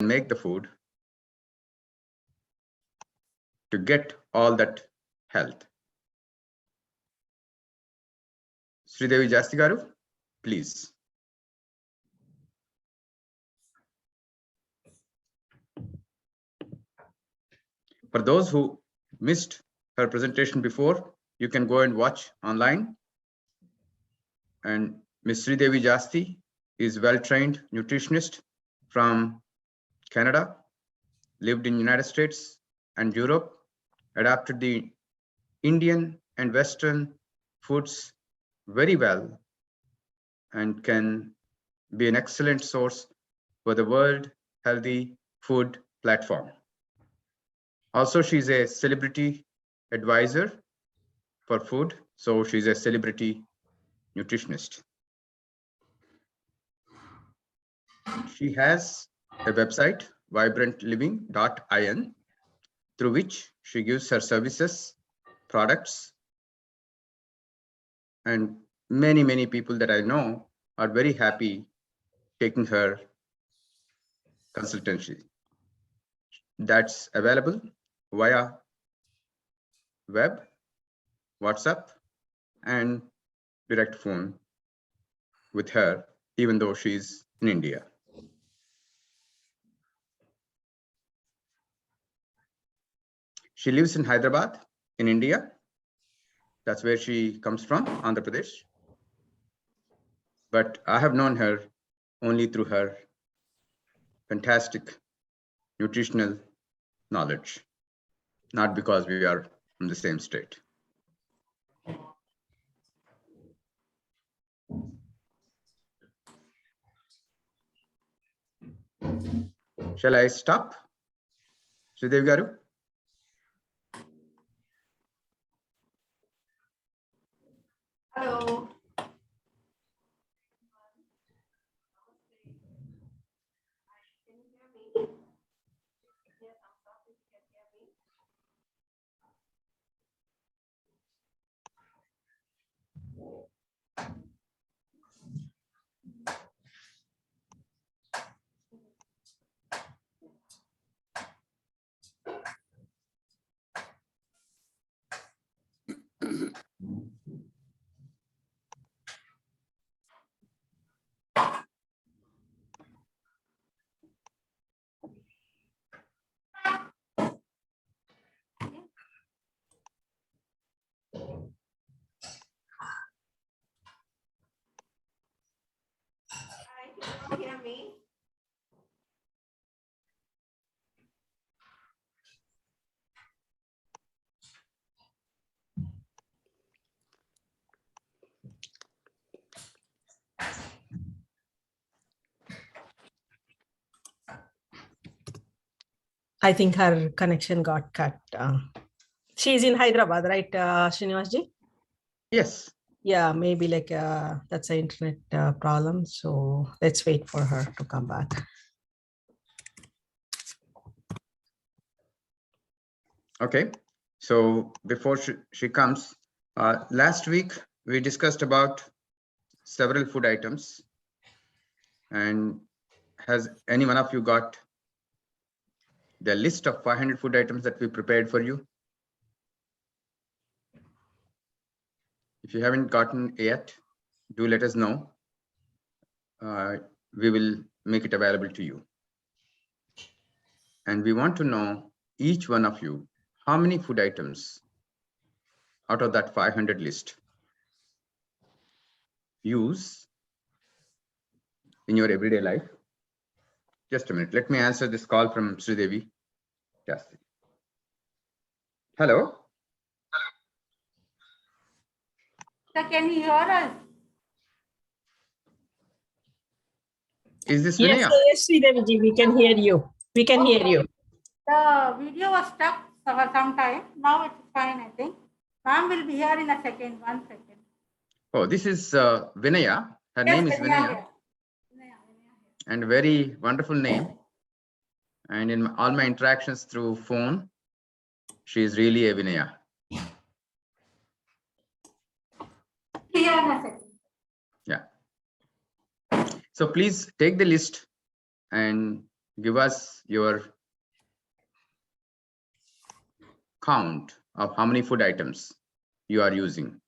make the food to get all that health. Sridevi Jasti garu, please. For those who missed her presentation before, you can go and watch online. And Ms. Sridevi Jasti is well-trained nutritionist from Canada, lived in United States and Europe, adapted the Indian and Western foods very well, and can be an excellent source for the World Healthy Food Platform. Also, she's a celebrity advisor for food, so she's a celebrity nutritionist. She has a website, vibrantliving.in, through which she gives her services, products, and many people that I know are very happy taking her consultancy. That's available via web, WhatsApp, and direct phone with her, even though she's in India. She lives in Hyderabad in India. That's where she comes from, Andhra Pradesh. But I have known her only through her fantastic nutritional knowledge, not because we are from the same state. Shall I stop? Sridevi garu? Hello. Can you hear me? I think her connection got cut. She's in Hyderabad, right, Srinivasji? Yes. Yeah, maybe like that's an internet problem. So let's wait for her to come back. Okay. So before she comes, last week we discussed about several food items. And has any one of you got the list of 500 food items that we prepared for you? If you haven't gotten yet, do let us know. We will make it available to you. And we want to know, each one of you, how many food items out of that 500 list use in your everyday life. Just a minute. Let me answer this call from Sridevi. Jasti. Hello. Sir, can you hear us? Is this Yes, Vinaya? yes, Sridevi, we can hear you. We can hear you. The video was stuck for some time. Now it's fine, I think. Ma'am will be here in a second. 1 second. Oh, this is Vinaya. Her Yes, name is Vinaya Vinaya. here. And a very wonderful name. And in all my interactions through phone, she is really a Vinaya. Here in a second. Yeah. So please take the list and give us your count of how many food items you are using.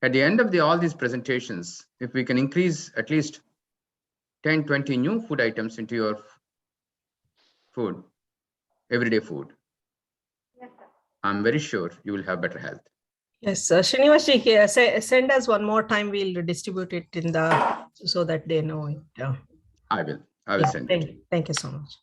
At the end of all these presentations, if we can increase at least 10, 20 new food items into your food, everyday food, Yes, sir. I'm very sure you will have better health. Yes, Srinivas ji, send us one more time. We'll distribute it in the so that they know it. I will Yeah, send it. thank you so much.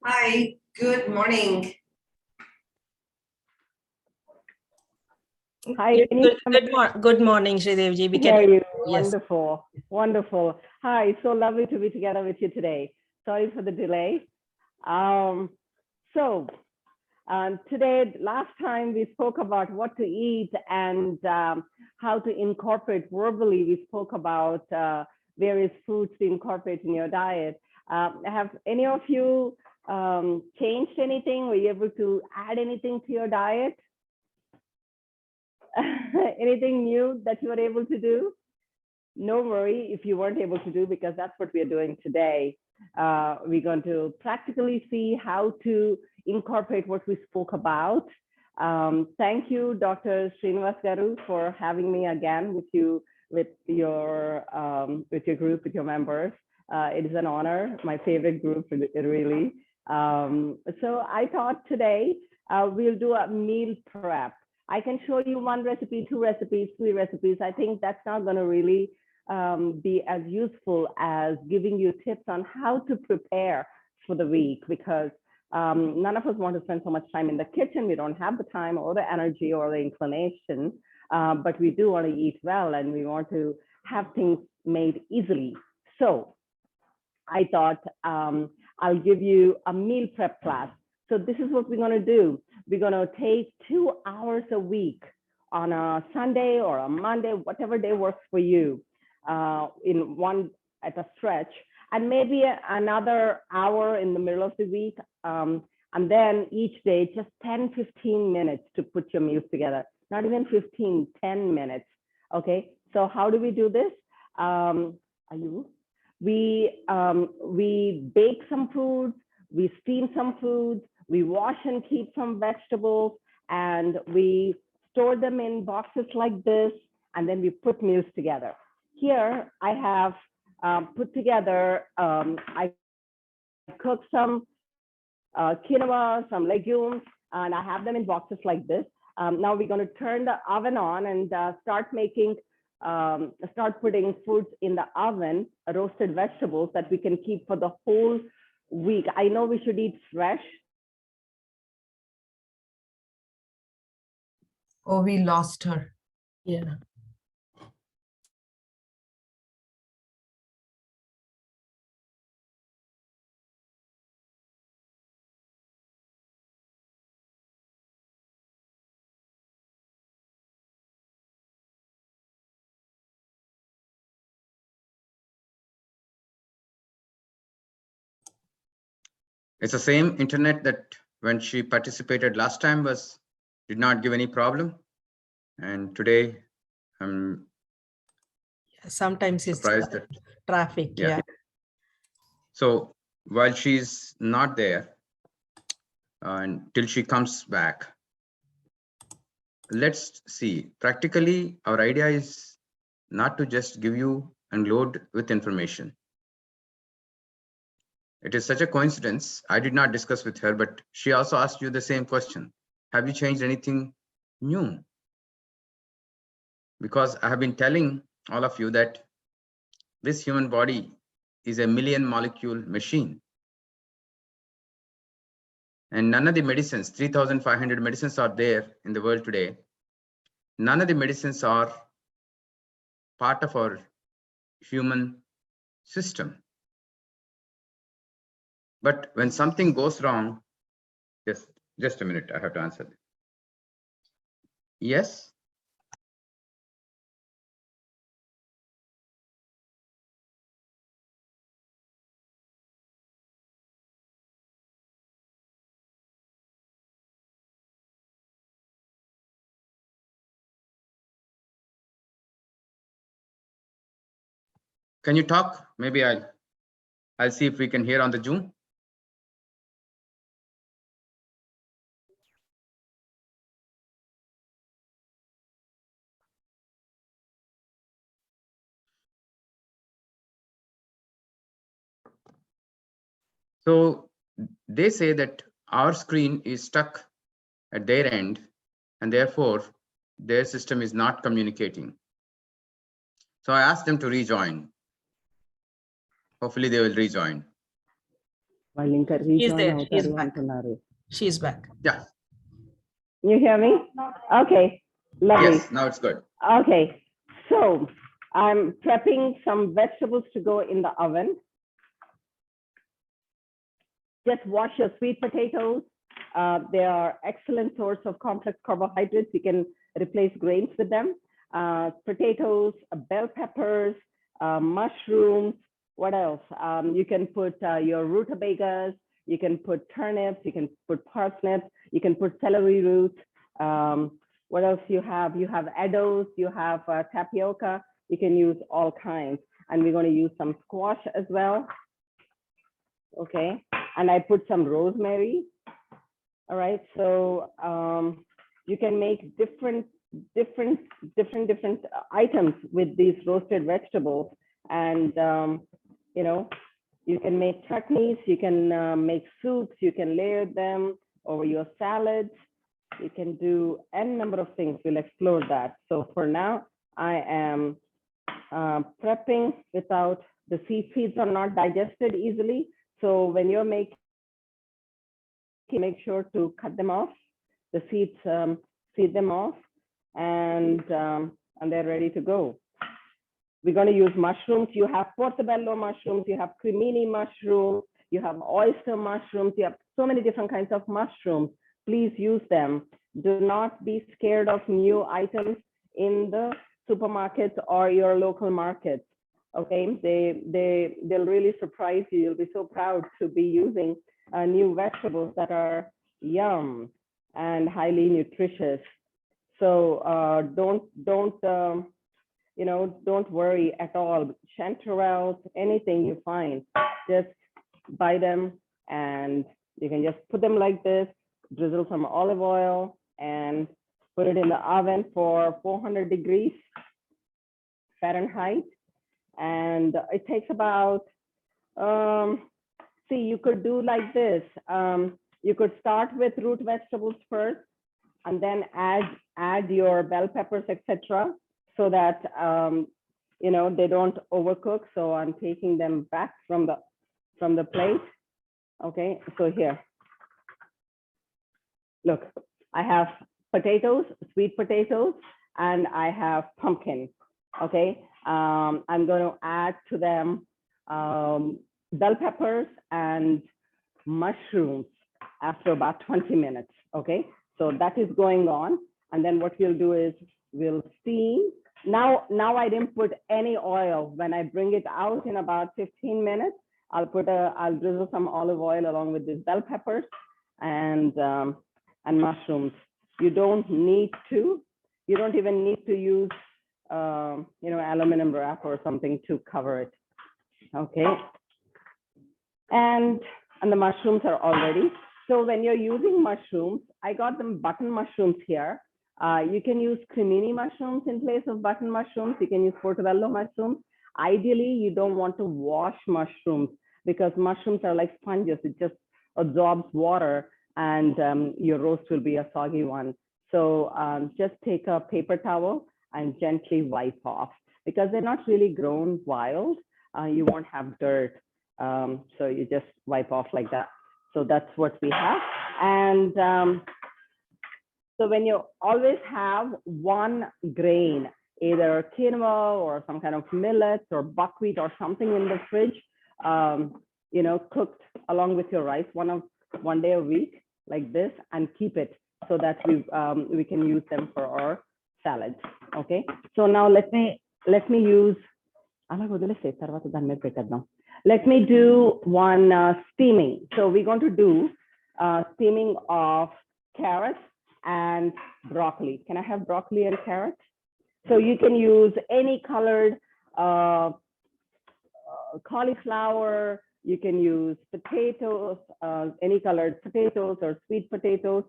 Hi, good morning. Hi, Good morning, Sridevi ji. We hear can you. Yes. Wonderful, wonderful. Hi, so lovely to be together with you today. Sorry for the delay. Today, last time we spoke about what to eat and how to incorporate verbally. We spoke about various foods to incorporate in your diet. Have any of you changed anything? Were you able to add anything to your diet? Anything new that you were able to do? No worry if you weren't able to do, because that's what we are doing today. We're going to practically see how to incorporate what we spoke about. Thank you, Dr. Srinivas Garu, for having me again with you, with your group, with your members. It is an honor, my favorite group, really. So I thought today we'll do a meal prep. I can show you one recipe, two recipes, three recipes. I think that's not going to really be as useful as giving you tips on how to prepare for the week, because none of us want to spend so much time in the kitchen. We don't have the time or the energy or the inclination, but we do want to eat well and we want to have things made easily. So I thought I'll give you a meal prep class. So this is what we're going to do. We're going to take 2 hours a week on a Sunday or a Monday, whatever day works for you, in one at a stretch, and maybe another hour in the middle of the week. And then each day, just 10, 15 minutes to put your meals together. Not even 15, 10 minutes. Okay, so how do we do this? We bake some foods, we steam some foods, we wash and keep some vegetables, and we store them in boxes like this, and then we put meals together. Here I have put together, I cooked some quinoa, some legumes, and I have them in boxes like this. Now we're going to turn the oven on and start putting foods in the oven, roasted vegetables that we can keep for the whole week. I know we should eat fresh. Oh, we lost her. Yeah. It's the same internet that when she participated last time did not give any problem. And today I'm Sometimes it's surprised that traffic. Yeah. So while she's not there until she comes back, let's see. Practically, our idea is not to just give you and load with information. It is such a coincidence. I did not discuss with her, but she also asked you the same question. Have you changed anything new? Because I have been telling all of you that this human body is a million molecule machine. And none of the medicines, 3,500 medicines are there in the world today. None of the medicines are part of our human system. But when something goes wrong, just a minute, I have to answer. Yes? Can you talk? Maybe I'll see if we can hear on the Zoom. So they say that our screen is stuck at their end, and therefore their system is not communicating. So I asked them to rejoin. Hopefully they will rejoin. She's there. She's back. She's back. Yeah. You hear me? Okay, lovely. Yes, now it's good. Okay, so I'm prepping some vegetables to go in the oven. Just wash your sweet potatoes. They are excellent source of complex carbohydrates. You can replace grains with them. Potatoes, bell peppers, mushrooms. What else? You can put your rutabagas. You can put turnips. You can put parsnips. You can put celery roots. What else you have? You have eddos. You have tapioca. You can use all kinds. And we're going to use some squash as well. Okay, and I put some rosemary. All right, so you can make different items with these roasted vegetables, and you know, you can make chutneys, you can make soups, you can layer them over your salads, you can do n number of things. We'll explore that. So for now, I am prepping without the seeds are not digested easily. So when you're making, make sure to cut them off, the seeds, seed them off, and they're ready to go. We're going to use mushrooms. You have portobello mushrooms, you have cremini mushrooms, you have oyster mushrooms, you have so many different kinds of mushrooms. Please use them. Do not be scared of new items in the supermarkets or your local markets. Okay, they'll really surprise you. You'll be so proud to be using new vegetables that are yum and highly nutritious. So don't worry at all. Chanterelles, anything you find, just buy them, and you can just put them like this, drizzle some olive oil, and put it in the oven for 400 degrees Fahrenheit. And it takes about, see, you could do like this. You could start with root vegetables first, and then add your bell peppers, etc., so that you know, they don't overcook. So I'm taking them back from the plate. Okay, so here, look, I have potatoes, sweet potatoes, and I have pumpkin. Okay, I'm going to add to them bell peppers and mushrooms after about 20 minutes. Okay, so that is going on. And then what we'll do is we'll steam. Now I didn't put any oil. When I bring it out in about 15 minutes, I'll drizzle some olive oil along with these bell peppers and mushrooms. You don't even need to use you know, aluminum wrap or something to cover it. Okay, and the mushrooms are all ready. So when you're using mushrooms, I got them button mushrooms here. You can use cremini mushrooms in place of button mushrooms. You can use portobello mushrooms. Ideally, you don't want to wash mushrooms because mushrooms are like sponges. It just absorbs water, and your roast will be a soggy one. So just take a paper towel and gently wipe off, because they're not really grown wild. You won't have dirt. So you just wipe off like that. So that's what we have. And so when you always have one grain, either quinoa or some kind of millet or buckwheat or something in the fridge, you know, cooked along with your rice one day a week like this, and keep it so that we can use them for our salads. Okay, so now let me use, let me do one steaming. So we're going to do steaming of carrots and broccoli. Can I have broccoli and carrots? So you can use any colored cauliflower, you can use potatoes, any colored potatoes or sweet potatoes.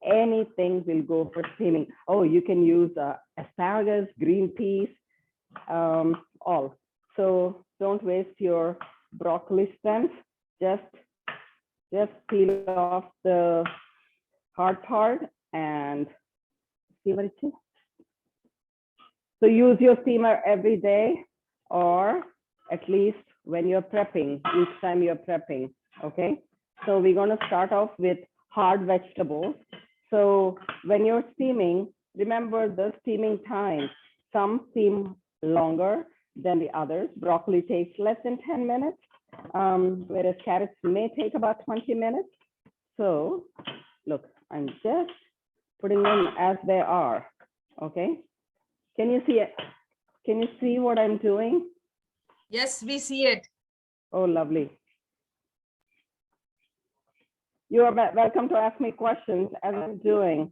Anything will go for steaming. Oh, you can use asparagus, green peas, all. So don't waste your broccoli stems. Just peel off the hard part and see what it is. So use your steamer every day, or at least when you're prepping, each time you're prepping, okay? So we're gonna start off with hard vegetables. So when you're steaming, remember the steaming time. Some steam longer than the others. Broccoli takes less than 10 minutes, whereas carrots may take about 20 minutes. So look, I'm just putting them as they are, okay? Can you see it? Can you see what I'm doing? Yes, we see it. Oh, lovely. You are welcome to ask me questions as I'm doing.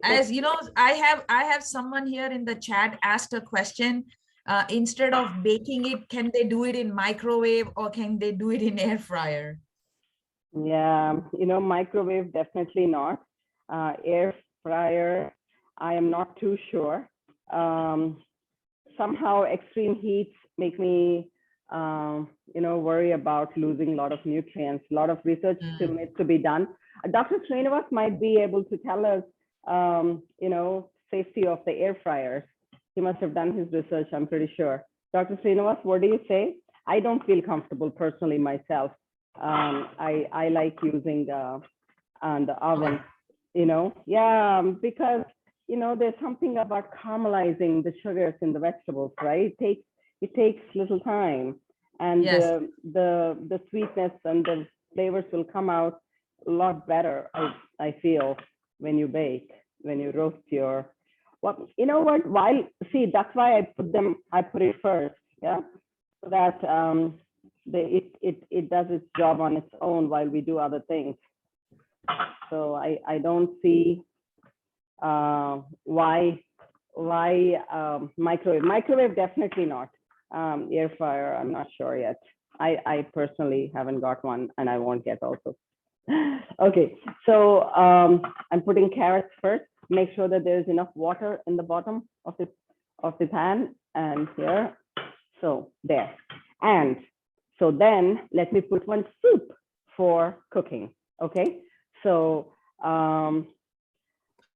As you know, I have someone here in the chat asked a question. Instead of baking it, can they do it in microwave or can they do it in air fryer? Yeah, you know, microwave, definitely not. Air fryer, I am not too sure. Somehow extreme heats make me, you know, worry about losing a lot of nutrients. A lot of research still needs to be done. Dr. Srinivas might be able to tell us, you know, safety of the air fryers. He must have done his research, I'm pretty sure. Dr. Srinivas, what do you say? I don't feel comfortable personally myself. I like using the oven, you know, yeah, because you know, there's something about caramelizing the sugars in the vegetables, right? It takes little time, and Yes. the sweetness and the flavors will come out a lot better, I feel, when you bake, when you roast your. Well, you know what? While see, that's why I put it first, yeah, so that it does its job on its own while we do other things. So I don't see why microwave definitely not. Air fryer, I'm not sure yet. I personally haven't got one, and I won't get also. Okay, so I'm putting carrots first. Make sure that there's enough water in the bottom of the pan, and here, so there. And so then let me put one soup for cooking. Okay, so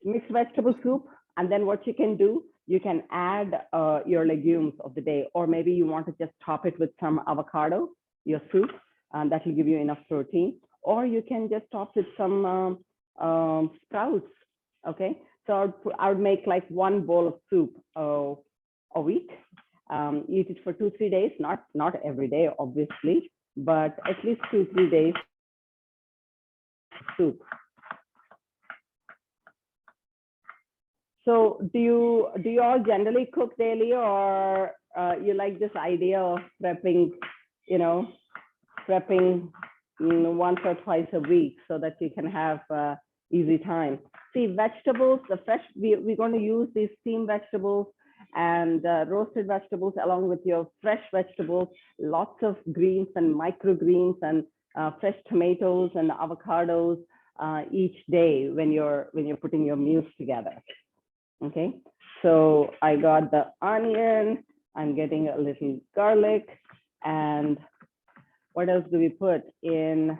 mixed vegetable soup, and then what you can do, you can add your legumes of the day, or maybe you want to just top it with some avocado, your soup, and that will give you enough protein, or you can just top with some sprouts. Okay, so I would make like one bowl of soup a week. Eat it for 2-3 days, not every day, obviously, but at least 2-3 days soup. So do you all generally cook daily, or you like this idea of prepping, you know, once or twice a week so that you can have easy time? See, vegetables, the fresh, we're going to use these steamed vegetables and roasted vegetables along with your fresh vegetables, lots of greens and microgreens and fresh tomatoes and avocados each day when you're putting your meals together. Okay, so I got the onion, I'm getting a little garlic, and what else do we put in?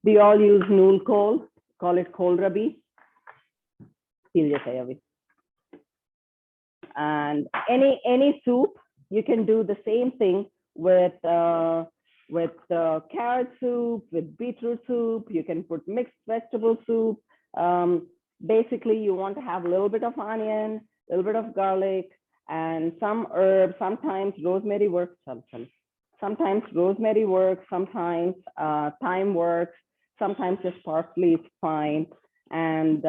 We all use nool kohl, call it kohl rabi. And any soup, you can do the same thing with carrot soup, with beetroot soup. You can put mixed vegetable soup. Basically, you want to have a little bit of onion, a little bit of garlic, and some herbs. Sometimes rosemary works. Sometimes rosemary works. Sometimes thyme works. Sometimes just parsley is fine. And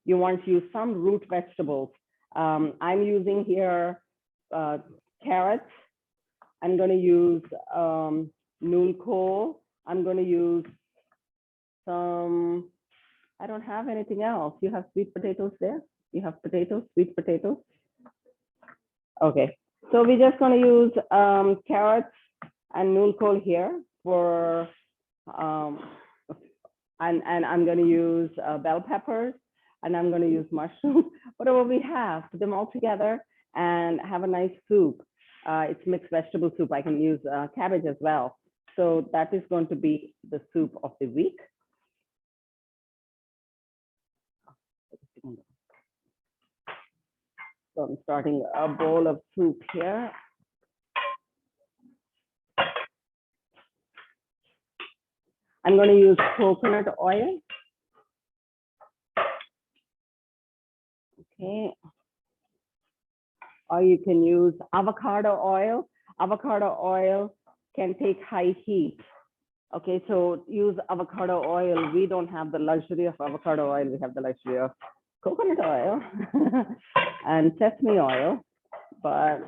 you want to use some root vegetables. I'm using here carrots. I'm going to use nool kohl. I'm going to use some, I don't have anything else. You have sweet potatoes there? You have potatoes, sweet potatoes? Okay, so we're just going to use carrots and nool here for, and I'm going to use bell peppers, and I'm going to use mushrooms, whatever we have, put them all together and have a nice soup. It's mixed vegetable soup. I can use cabbage as well. So that is going to be the soup of the week. So I'm starting a bowl of soup here. I'm going to use coconut oil. Okay. Or you can use avocado oil. Avocado oil can take high heat. Okay, so use avocado oil. We don't have the luxury of avocado oil. We have the luxury of coconut oil and sesame oil, but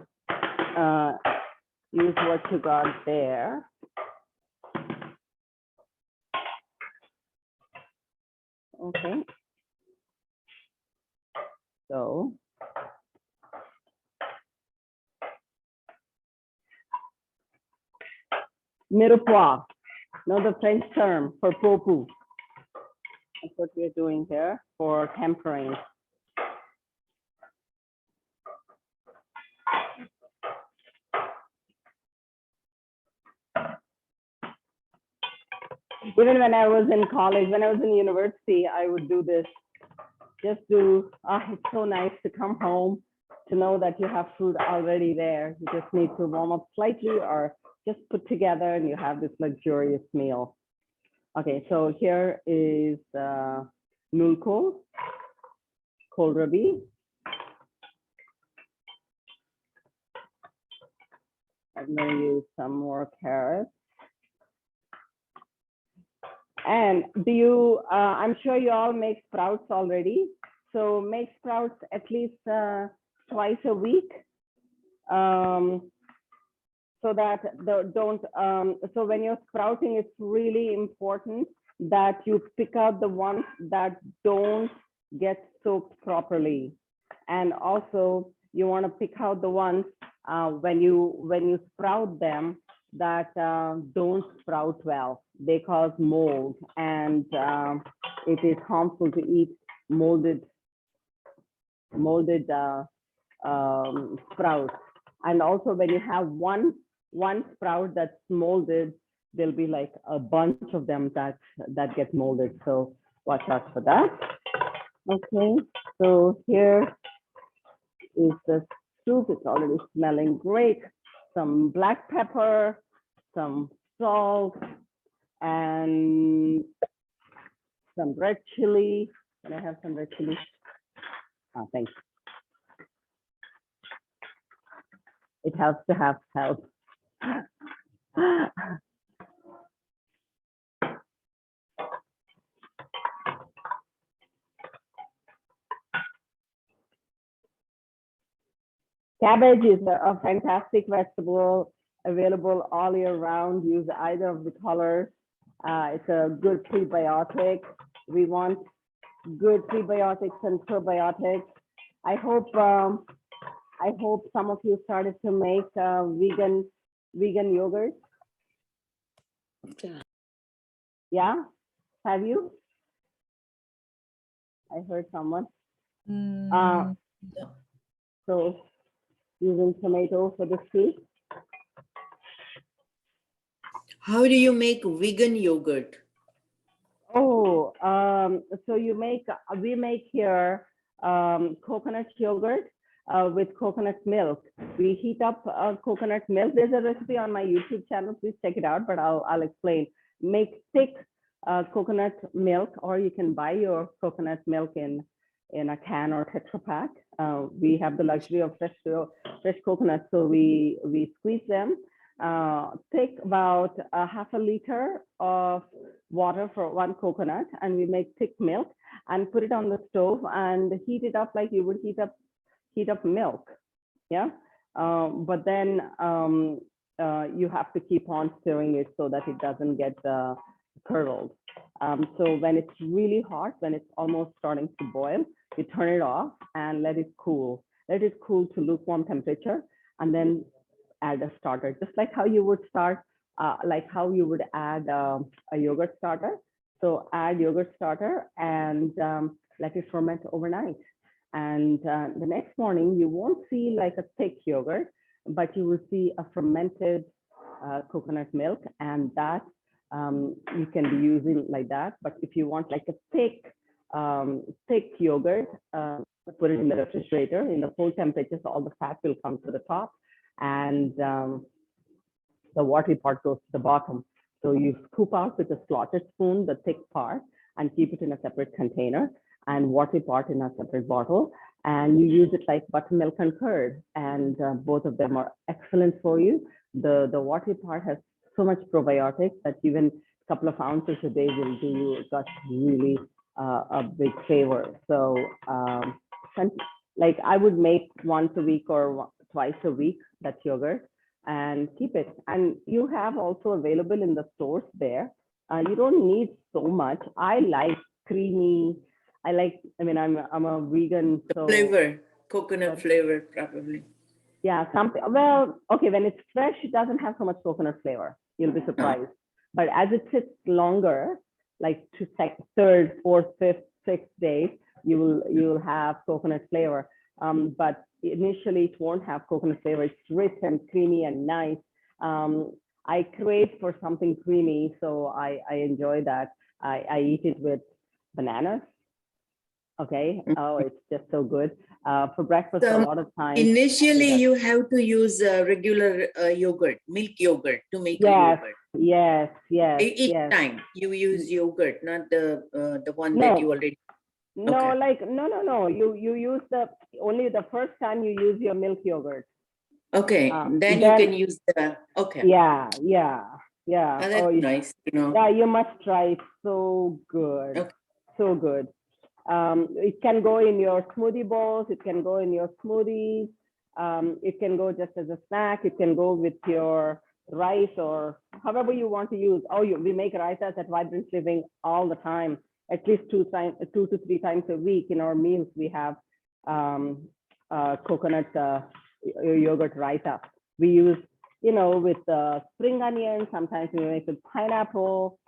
use what you got there. Okay. So mirepoix, the French term for popu. That's what we're doing here for tempering. Even when I was in college, when I was in university, I would do this. Just do, it's so nice to come home to know that you have food already there. You just need to warm up slightly or just put together and you have this luxurious meal. Okay, so here is nool kohlrabi. I'm going to use some more carrots. And do you, I'm sure you all make sprouts already. So make sprouts at least twice a week. So that so when you're sprouting, it's really important that you pick out the ones that don't get soaked properly. And also you want to pick out the ones when you sprout them that don't sprout well. They cause mold, and it is harmful to eat molded sprouts. And also when you have one sprout that's molded, there'll be like a bunch of them that get molded. So watch out for that. Okay, so here is the soup. It's already smelling great. Some black pepper, some salt, and some red chili. Can I have some red chili? Oh, thanks. It helps to have help. Cabbage is a fantastic vegetable, available all year round. Use either of the colors. It's a good prebiotic. We want good prebiotics and probiotics. I hope some of you started to make vegan yogurt. Yeah, have you? I heard someone. So using tomato for the soup. How do you make vegan yogurt? Oh, so we make here coconut yogurt with coconut milk. We heat up coconut milk. There's a recipe on my YouTube channel. Please check it out, but I'll explain. Make thick coconut milk, or you can buy your coconut milk in a can or Tetra Pak. We have the luxury of fresh coconuts, so we squeeze them. Take about half a liter of water for one coconut, and we make thick milk and put it on the stove and heat it up like you would heat up milk. Yeah, but then you have to keep on stirring it so that it doesn't get curdled. So when it's really hot, when it's almost starting to boil, You turn it off and let it cool. Let it cool to lukewarm temperature, and then add a starter, just like how you would start, like how you would add a yogurt starter. So add yogurt starter and let it ferment overnight. And the next morning, you won't see like a thick yogurt, but you will see a fermented coconut milk, and that you can be using like that. But if you want like a thick yogurt, put it in the refrigerator in the cold temperature, so all the fat will come to the top, and the watery part goes to the bottom. So you scoop out with a slotted spoon the thick part and keep it in a separate container, and watery part in a separate bottle. And you use it like buttermilk and curd, and both of them are excellent for you. The watery part has so much probiotics that even a couple of ounces a day will do you gut really a big favor. So like I would make once a week or twice a week that yogurt and keep it. And you have also available in the stores there. You don't need so much. I like creamy. I mean, I'm a vegan. So Flavor, coconut flavor, probably. yeah, something. Well, okay, when it's fresh, it doesn't have so much coconut flavor. You'll be surprised. But as it sits longer, like to third, fourth, fifth, sixth day, you will have coconut flavor. But initially, it won't have coconut flavor. It's rich and creamy and nice. I crave for something creamy, so I enjoy that. I eat it with bananas. Okay. Oh, it's just so good. For breakfast, So a lot of times. initially, you have to use regular yogurt, milk yogurt to make a Yes, yogurt. yes. Each time you use yogurt, not the one No. that you already. No, Okay. like no. You use only the first time you use your milk yogurt. Okay, then you can use the. Okay. Yeah. Oh, that's nice. Yeah, you must try it. So good. Okay. So good. It can go in your smoothie bowls. It can go in your smoothies. It can go just as a snack. It can go with your rice or however you want to use. Oh, we make raitas at Vibrant Living all the time. At least 2 to 3 times a week in our meals, we have coconut yogurt raita. We use, with spring onion. Sometimes we make with pineapple.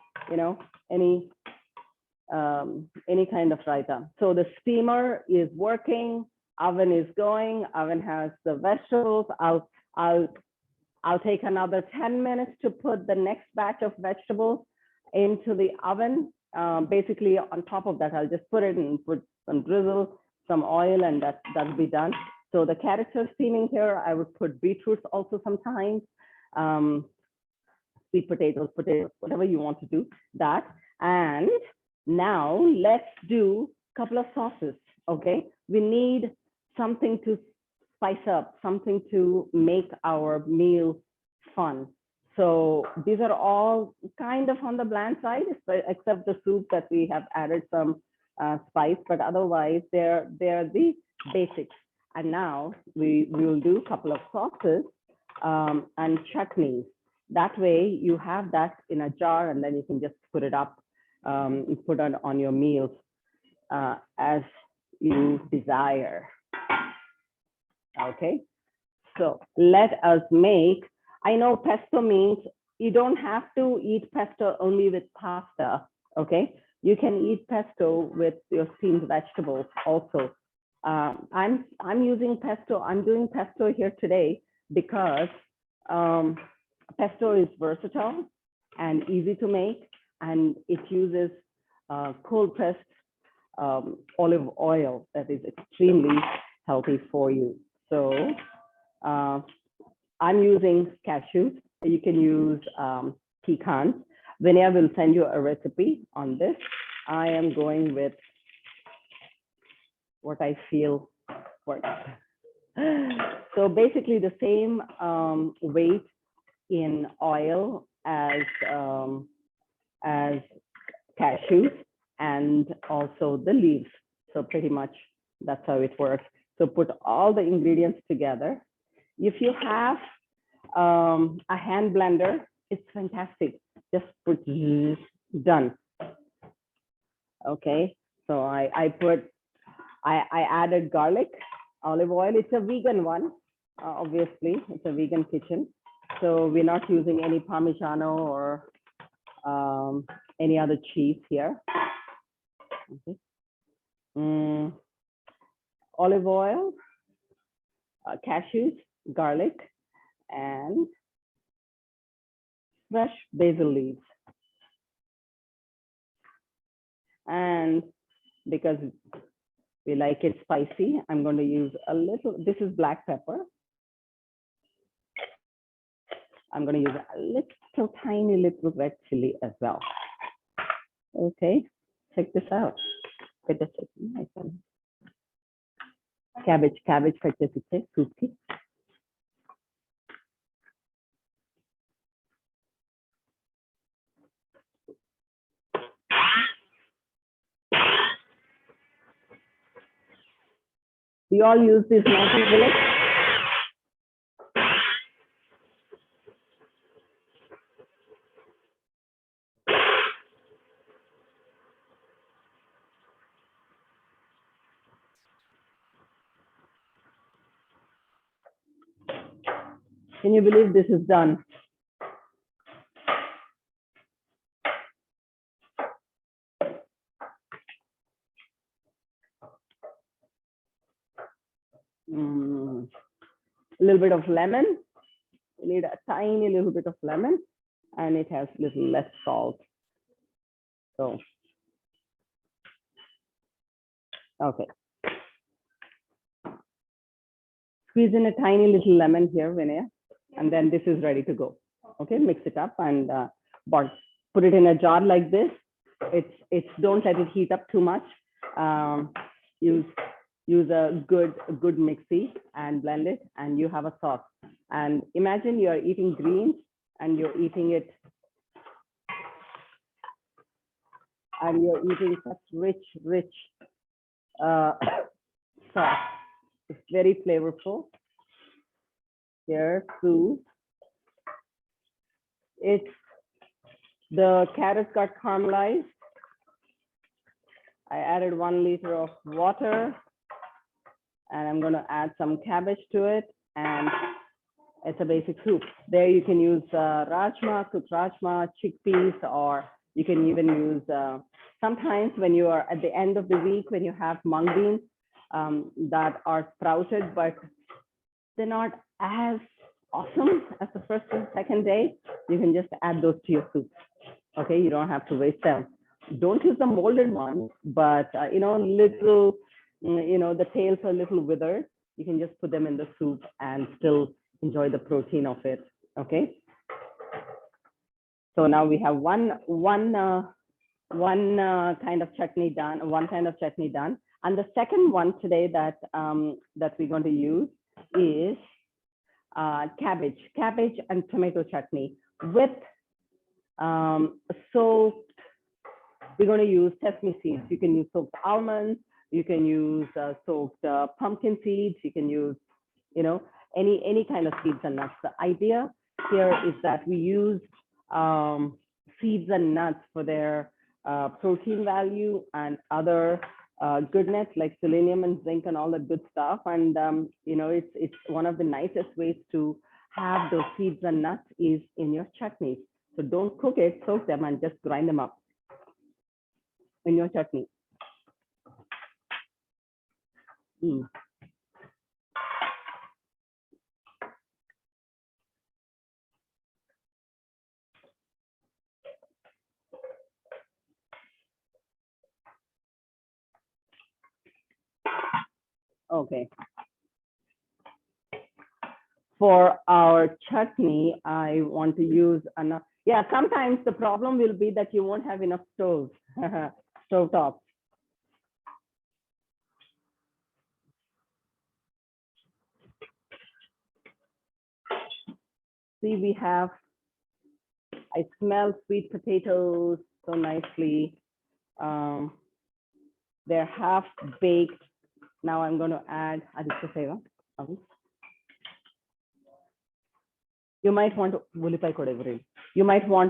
Any kind of raita. So the steamer is working. Oven is going. Oven has the vegetables. I'll take another 10 minutes to put the next batch of vegetables into the oven. Basically, on top of that, I'll just put it and put some drizzle, some oil, and that'll be done. So the carrots are steaming here. I would put beetroots also sometimes, sweet potatoes, whatever you want to do that. And now let's do a couple of sauces, okay? We need something to spice up, something to make our meal fun. So these are all kind of on the bland side, except the soup that we have added some spice, but otherwise they're the basics. And now we will do a couple of sauces and chutneys. That way you have that in a jar, and then you can just put it up, put it on your meals as you desire. Okay, so let us make, I know pesto means you don't have to eat pesto only with pasta, okay? You can eat pesto with your steamed vegetables also. I'm using pesto, I'm doing pesto here today because pesto is versatile and easy to make, and it uses cold pressed olive oil that is extremely healthy for you. So I'm using cashews. You can use pecans. Vinaya will send you a recipe on this. I am going with what I feel works. So basically the same weight in oil as cashews, and also the leaves. So pretty much that's how it works. So put all the ingredients together. If you have a hand blender, it's fantastic. Just put done. Okay, so I I added garlic, olive oil. It's a vegan one, obviously. It's a vegan kitchen. So we're not using any Parmigiano or any other cheese here. Okay. Olive oil, cashews, garlic, and fresh basil leaves. And because we like it spicy, I'm going to use a little, this is black pepper. I'm going to use a little tiny little red chili as well. Okay, check this out. Cabbage kache sitte soup ki. We all use this mountain village. Can you believe this is done? A little bit of lemon. You need a tiny little bit of lemon, and it has a little less salt. So, okay. Squeeze in a tiny little lemon here, Vinaya, and then this is ready to go. Okay, mix it up and put it in a jar like this. It's don't let it heat up too much. Use a good mixie and blend it, and you have a sauce. And imagine you are eating greens and you're eating it, and you're eating such rich sauce. It's very flavorful. Here, soup. It's the carrots got caramelized. I added 1 liter of water, and I'm going to add some cabbage to it, and it's a basic soup. There you can use rajma, cooked rajma, chickpeas, or you can even use, sometimes when you are at the end of the week, when you have mung beans that are sprouted, but they're not as awesome as the first and second day, you can just add those to your soup. Okay, you don't have to waste them. Don't use the molded ones, but little, the tails are a little withered. You can just put them in the soup and still enjoy the protein of it. Okay. So now we have one kind of chutney done. And the second one today that we're going to use is cabbage and tomato chutney with soaked. We're going to use sesame seeds. You can use soaked almonds. You can use soaked pumpkin seeds. You can use, any kind of seeds and nuts. The idea here is that we use seeds and nuts for their protein value and other goodness like selenium and zinc and all that good stuff. And it's one of the nicest ways to have those seeds and nuts is in your chutneys. So don't cook it, soak them, and just grind them up in your chutney. Okay. For our chutney, I want to use enough. Yeah, sometimes the problem will be that you won't have enough stoves, stove tops. See, I smell sweet potatoes so nicely. They're half baked. Now I'm going to add Aditya Seva. You might want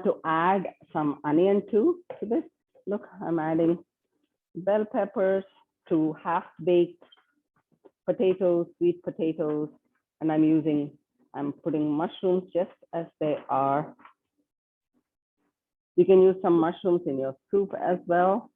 to add some onion too to this. Look, I'm adding bell peppers, to half-baked potatoes, sweet potatoes, and I'm putting mushrooms just as they are. You can use some mushrooms in your soup as well.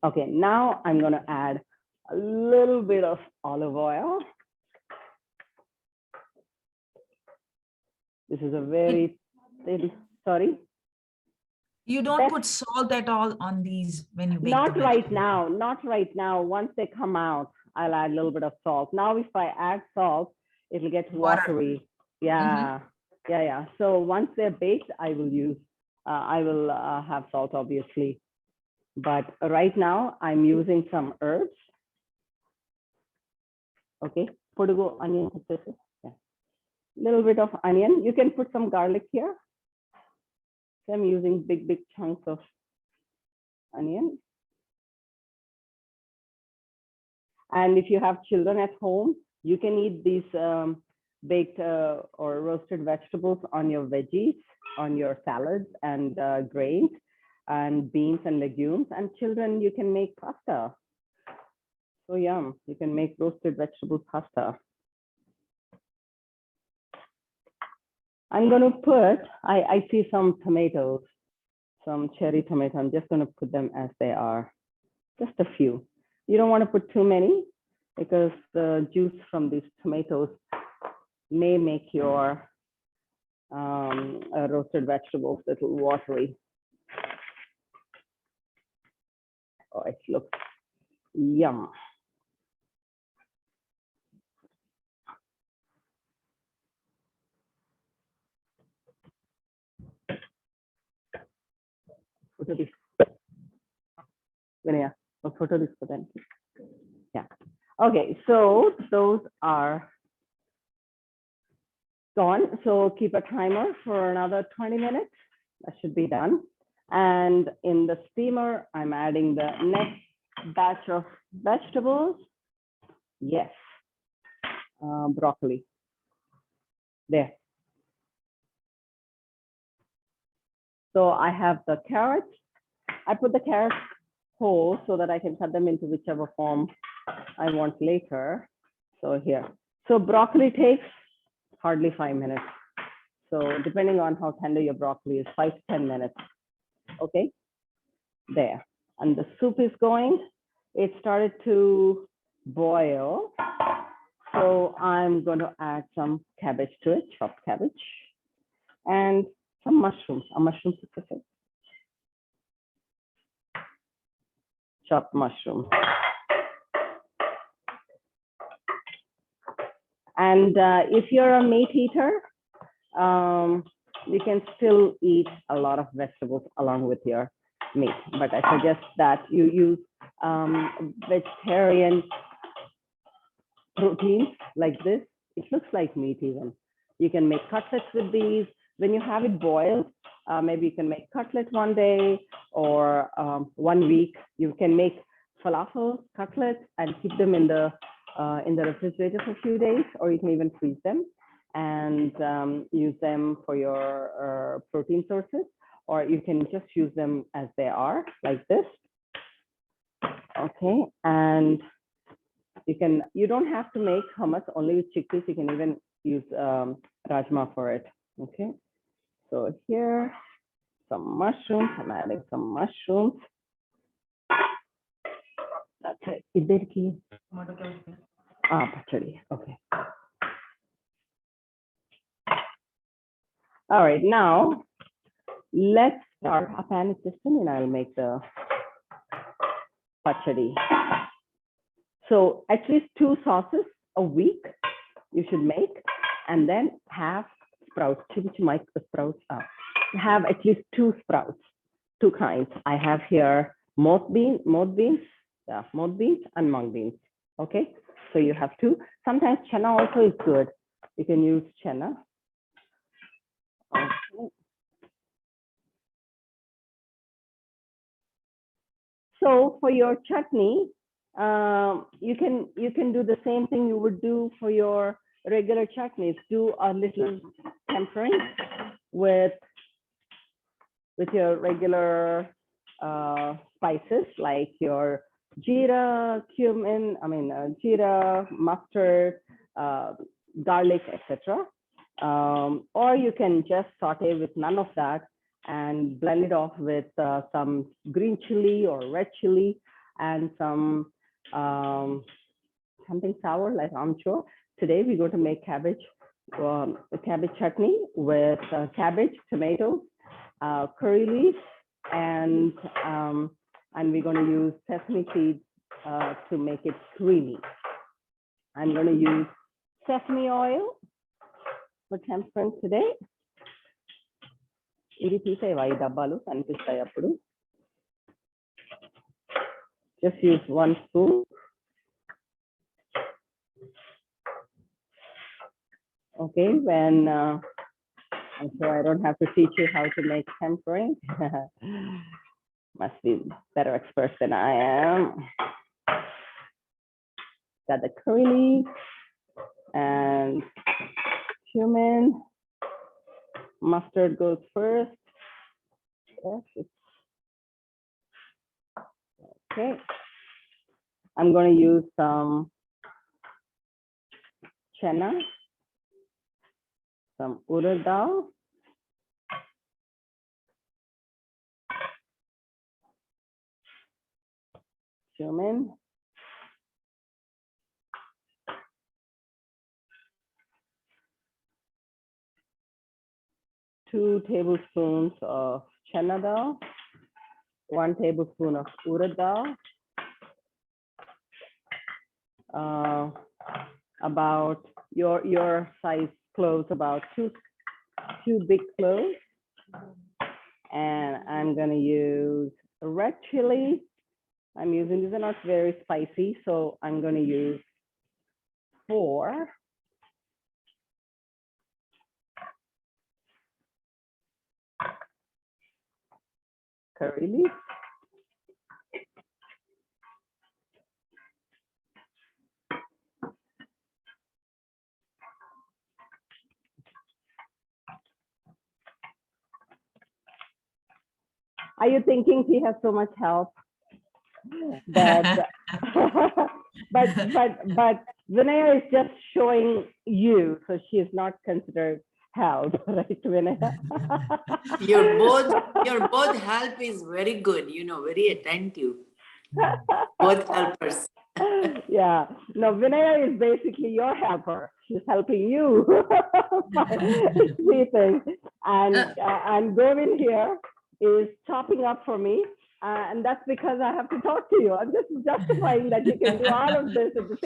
Okay, now I'm going to add a little bit of olive oil. This is a very, sorry? You don't That's- put salt at all on these when you bake the Not right vegetables? now, not right now. Once they come out, I'll add a little bit of salt. Now, if I add salt, it'll get Water. watery. Yeah, yeah. So once they're baked, I will have salt, obviously. But right now, I'm using some herbs. Okay, potato, onion, yeah. Little bit of onion. You can put some garlic here. So I'm using big chunks of onion. And if you have children at home, you can eat these baked or roasted vegetables on your veggies, on your salads and grains and beans and legumes. And children, you can make pasta. So yum, you can make roasted vegetable pasta. I'm going to put, I see some tomatoes, some cherry tomato. I'm just going to put them as they are, just a few. You don't want to put too many because the juice from these tomatoes may make your roasted vegetables a little watery. Oh, it looks yum. Photo this. Yeah. Photo this for them. Yeah. Okay. So those are gone. So keep a timer for another 20 minutes. That should be done. And in the steamer, I'm adding the next batch of vegetables. Yes. Broccoli. There. So I have the carrots. I put the carrots whole so that I can cut them into whichever form I want later. So here. So broccoli takes hardly 5 minutes. So depending on how tender your broccoli is, 5 to 10 minutes. Okay, there. And the soup is going. It started to boil. So I'm going to add some cabbage to it, chopped cabbage, and some mushrooms, a mushroom specific. Chopped mushroom. And if you're a meat eater, you can still eat a lot of vegetables along with your meat. But I suggest that you use vegetarian proteins like this. It looks like meat even. You can make cutlets with these. When you have it boiled, maybe you can make cutlet one day or 1 week. You can make falafel cutlets and keep them in the refrigerator for a few days, or you can even freeze them and use them for your protein sources, or you can just use them as they are, like this. Okay, and you don't have to make hummus only with chickpeas. You can even use rajma for it. Okay, so here, some mushrooms. I'm adding some mushrooms. That's it. Idhar pachadi. Okay. All right, now let's start. A pan is just and I'll make the pachadi. So at least 2 sauces a week you should make, and then have sprouts. Sprouts up. Have at least 2 sprouts, 2 kinds. I have here moth beans, and mung beans. Okay, so you have 2. Sometimes chana also is good. You can use chana. Okay. So for your chutney, you can do the same thing you would do for your regular chutneys. Do a little tempering with your regular spices like your jeera, cumin, jeera, mustard, garlic, etc. Or you can just saute with none of that and blend it off with some green chili or red chili and some something sour like amchur. Today we're going to make cabbage chutney with cabbage, tomatoes, curry leaves, and we're going to use sesame seeds to make it creamy. I'm going to use sesame oil for tempering today. ఇది తీసేవా ఈ డబ్బాలు కనిపిస్తాయి అప్పుడు. Just use 1 spoon. Okay, when I'm sure I don't have to teach you how to make tempering. Must be better experts than I am. Got the curry leaf and cumin. Mustard goes first. Yes, okay. I'm going to use some chana, some urad dal, cumin, two tablespoons of chana dal, 1 tablespoon of urad dal, about your size cloves, about two big cloves, and I'm going to use red chili. I'm using, these are not very spicy, so I'm going to use 4. Curry leaf. Are you thinking he has so much help? That, but Vinaya is just showing you, so she is not considered help, right, Vinaya? Your both help is very good, very attentive. Both helpers. Yeah, no, Vinaya is basically your helper. She's helping you. Sleeping. And Govin here is chopping up for me. And that's because I have to talk to you. I'm just justifying that you can do all of this at the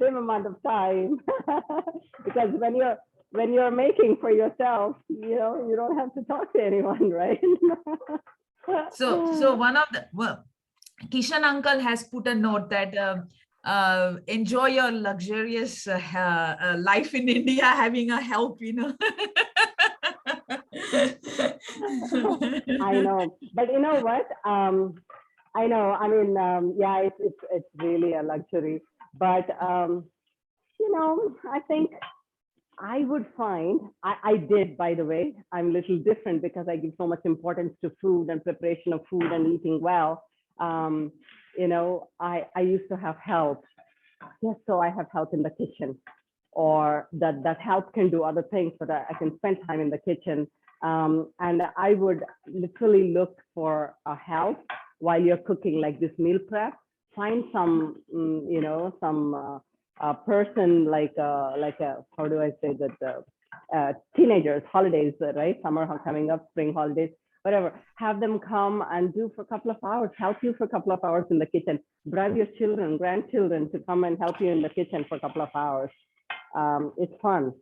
same amount of time. Because when you're making for yourself, you don't have to talk to anyone, right? So one of the, well, Kishan uncle has put a note that enjoy your luxurious life in India, having a help, I know, but you know what? I know. I mean, yeah, it's really a luxury. But I think I would find I did, by the way. I'm a little different because I give so much importance to food and preparation of food and eating well. I used to have help, just so I have help in the kitchen, or that help can do other things, but I can spend time in the kitchen. And I would literally look for a help while you're cooking, like this meal prep. Find some, some person like how do I say that? Teenagers, holidays, right? Summer coming up, spring holidays, whatever. Have them come and do for a couple of hours, help you for a couple of hours in the kitchen. Bribe your children, grandchildren to come and help you in the kitchen for a couple of hours. It's fun.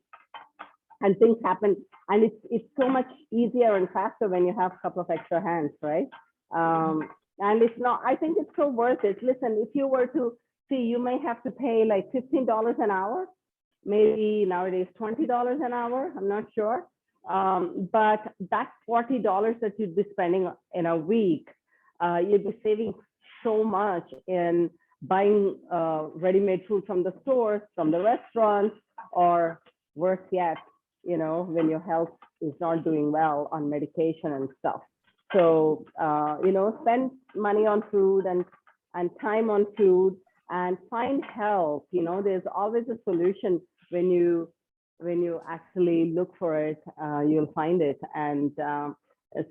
And things happen, and it's so much easier and faster when you have a couple of extra hands, right? And it's not, I think it's so worth it. Listen, if you were to see, you may have to pay like $15 an hour, maybe nowadays $20 an hour, I'm not sure. But that $40 that you'd be spending in a week, you'd be saving so much in buying ready-made food from the stores, from the restaurants, or worse yet, when your health is not doing well on medication and stuff. So, spend money on food and time on food and find help. There's always a solution when you actually look for it, you'll find it. And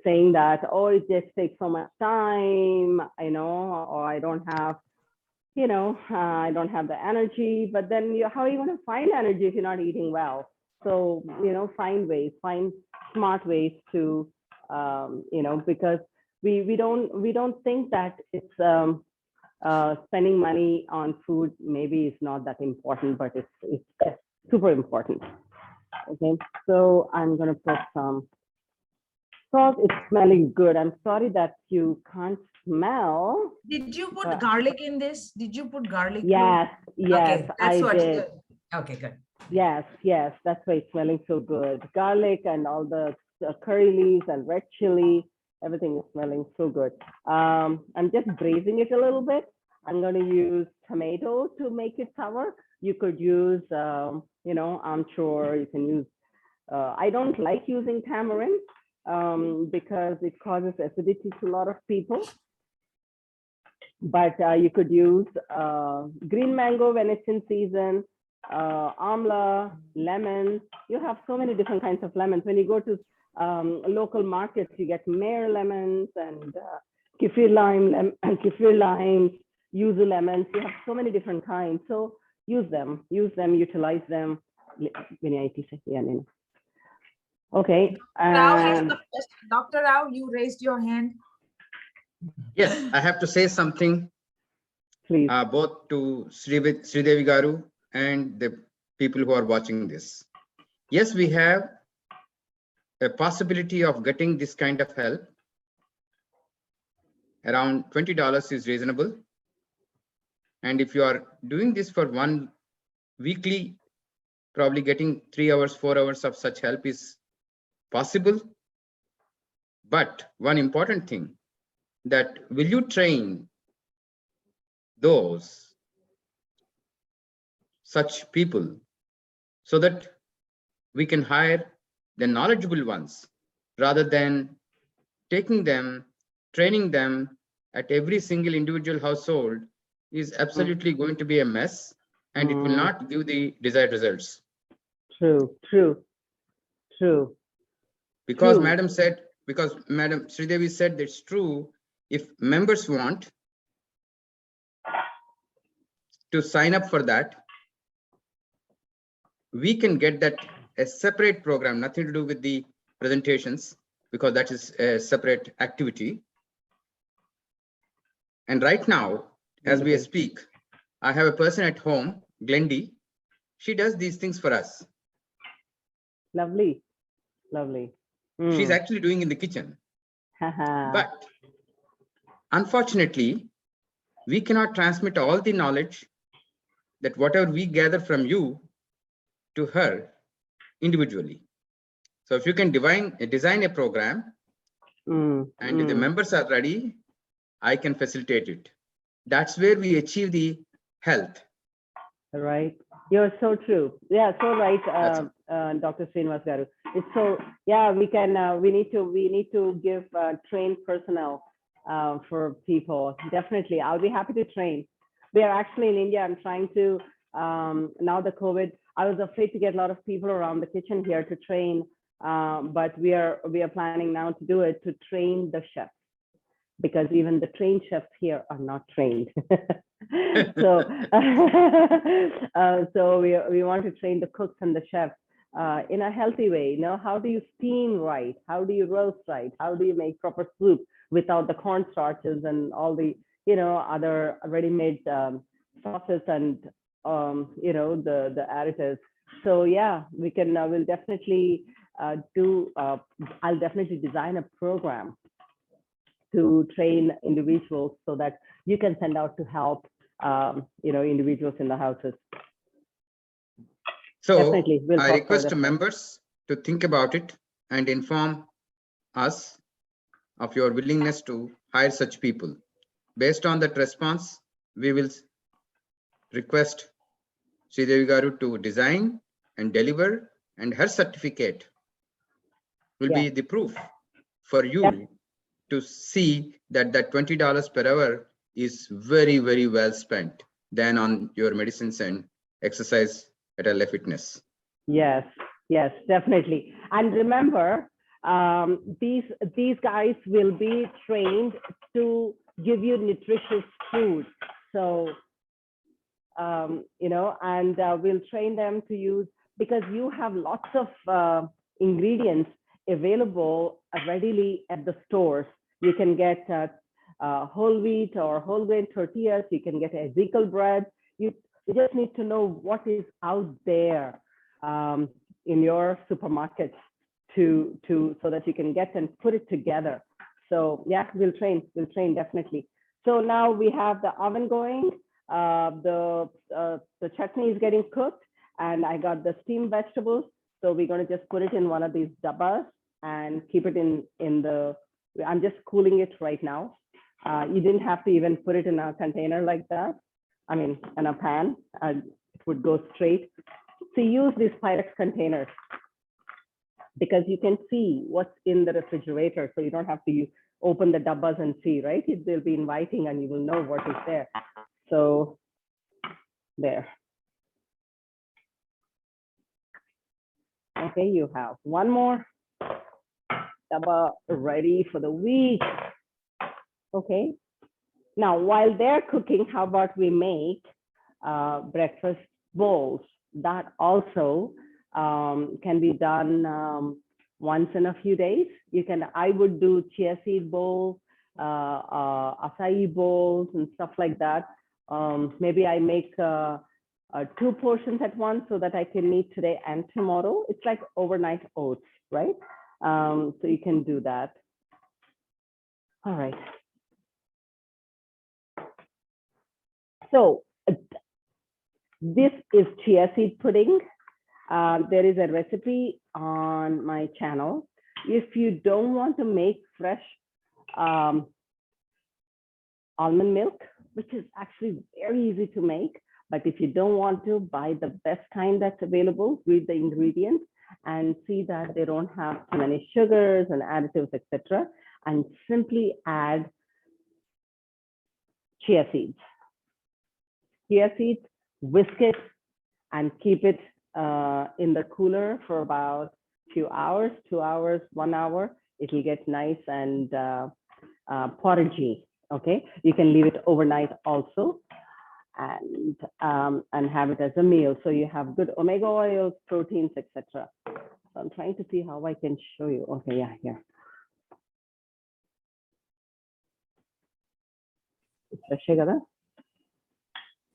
saying that, oh, it just takes so much time, or I don't have, I don't have the energy. But then how are you going to find energy if you're not eating well? So, find smart ways to, because we don't think that it's spending money on food maybe is not that important, but it's super important. Okay, so I'm gonna put some salt. It's smelling good. I'm sorry that you can't smell. Did you put garlic in this? Did you put garlic? Yes, Okay, that's what. did. Okay, good. Yes, that's why it's smelling so good. Garlic and all the curry leaves and red chili, everything is smelling so good. I'm just braising it a little bit. I'm going to use tomato to make it sour. You could use, I'm sure you can use, I don't like using tamarind because it causes acidity to a lot of people. But you could use green mango when it's in season, amla, lemon. You have so many different kinds of lemons. When you go to local markets, you get mare lemons and kefir limes, yuzu lemons. You have so many different kinds. So use them, utilize them. Okay. Dr. Rao, you raised your hand. Yes, I have to say something. Please. Both to Sridevi Garu and the people who are watching this. Yes, we have a possibility of getting this kind of help. Around $20 is reasonable. And if you are doing this for one weekly, probably getting 3 hours, 4 hours of such help is possible. But one important thing, that will you train those such people so that we can hire the knowledgeable ones rather than taking them, training them at every single individual household is absolutely going to be a mess, and it will not give the desired results. True. Because Madam Sridevi said that's true. If members want to sign up for that, we can get that a separate program, nothing to do with the presentations, because that is a separate activity. And right now, as we speak, I have a person at home, Glendy. She does these things for us. Lovely. She's actually doing in the kitchen. But unfortunately, we cannot transmit all the knowledge that whatever we gather from you to her individually. So if you can design a program and if the members are ready, I can facilitate it. That's where we achieve the health. Right. You're so true. Yeah, so right, Dr. Srinivas Garu. It's so, yeah, we need to give trained personnel for people. Definitely. I'll be happy to train. We are actually in India. I'm trying to, now the COVID, I was afraid to get a lot of people around the kitchen here to train, but we are planning now to do it, to train the chefs, because even the trained chefs here are not trained. So, so we want to train the cooks and the chefs in a healthy way. How do you steam right? How do you roast right? How do you make proper soup without the cornstarches and all the other ready-made sauces and the additives? So yeah, we can. We'll definitely do. I'll definitely design a program to train individuals so that you can send out to help, individuals in the houses. So I request members to think about it and inform us of your willingness to hire such people. Based on that response, we will request Sridevi Garu to design and deliver, and her certificate will be the proof for you Yep. to see that that $20 per hour is very, very well spent than on your medicines and exercise at LA Fitness. Yes, yes, definitely. And remember, these guys will be trained to give you nutritious food. So, you know, and we'll train them to use, because you have lots of ingredients available readily at the stores. You can get whole wheat or whole grain tortillas. You can get Ezekiel bread. You just need to know what is out there in your supermarket so that you can get and put it together. So yeah, we'll train definitely. So now we have the oven going. The chutney is getting cooked, and I got the steamed vegetables. So we're going to just put it in one of these dabbas and keep it in the. I'm just cooling it right now. You didn't have to even put it in a container like that. I mean, in a pan, it would go straight. So use these Pyrex containers because you can see what's in the refrigerator. So you don't have to open the dabbas and see, right? They'll be inviting and you will know what is there. So there. Okay, you have one more dabba ready for the week. Okay. Now, while they're cooking, how about we make breakfast bowls? That also can be done once in a few days. I would do chia seed bowls, acai bowls and stuff like that. Maybe I make 2 portions at once so that I can eat today and tomorrow. It's like overnight oats, right? So you can do that. All right. So this is chia seed pudding. There is a recipe on my channel. If you don't want to make fresh almond milk, which is actually very easy to make, but if you don't want to, buy the best kind that's available, read the ingredients and see that they don't have too many sugars and additives, etc. And simply add chia seeds. Chia seeds, whisk it, and keep it in the cooler for about a few hours, 2 hours, 1 hour. It'll get nice and porridgey. Okay, you can leave it overnight also, and have it as a meal. So you have good omega oils, proteins, etc. So I'm trying to see how I can show you. Okay, yeah, here.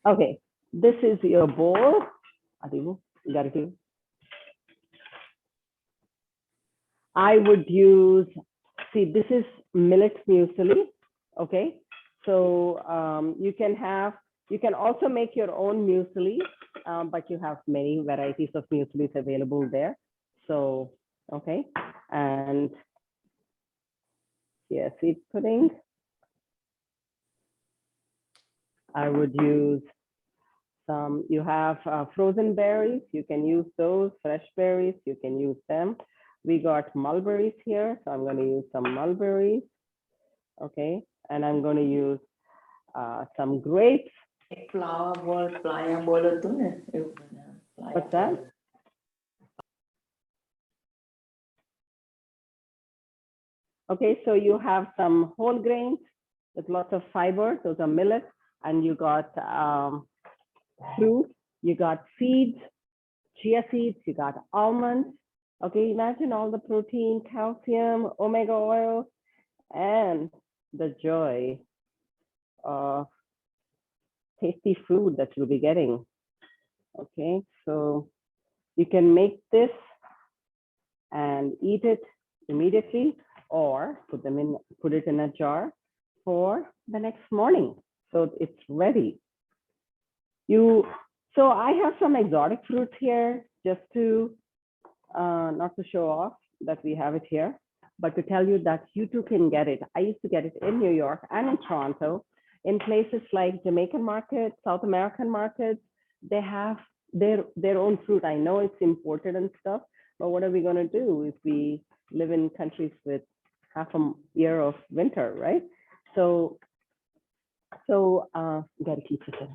Okay, this is your bowl. I would use, see, this is millet muesli. Okay, so you can also make your own muesli, but you have many varieties of mueslis available there. So, okay, and yeah, seed pudding. I would use some, you have frozen berries, you can use those, fresh berries, you can use them. We got mulberries here, so I'm going to use some mulberries. Okay, and I'm going to use some grapes. Flower ball, playa ball હતું ને એવું. What's that? Okay, so you have some whole grains with lots of fiber. Those are millets, and you got fruit, you got seeds, chia seeds, you got almonds. Okay, imagine all the protein, calcium, omega oil, and the joy of tasty food that you'll be getting. Okay, so you can make this and eat it immediately, or put it in a jar for the next morning, so it's ready. So I have some exotic fruits here, just to not to show off that we have it here, but to tell you that you too can get it. I used to get it in New York and in Toronto. in places like Jamaican markets, South American markets, they have their own fruit. I know it's imported and stuff, but what are we going to do if we live in countries with half a year of winter, right? So gotta keep it in.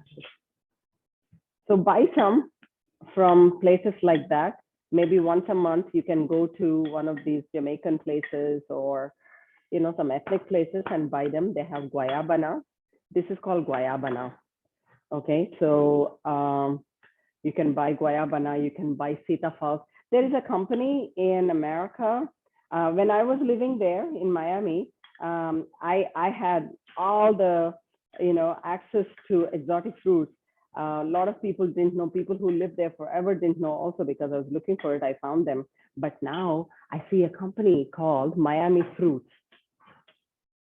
So buy some from places like that. Maybe once a month you can go to one of these Jamaican places or some ethnic places and buy them. They have guayabana. This is called guayabana. Okay, so you can buy guayabana, you can buy sitafal. There is a company in America. When I was living there in Miami, I had all the access to exotic fruits. A lot of people didn't know. People who lived there forever didn't know also, because I was looking for it. I found them. But now I see a company called Miami Fruits.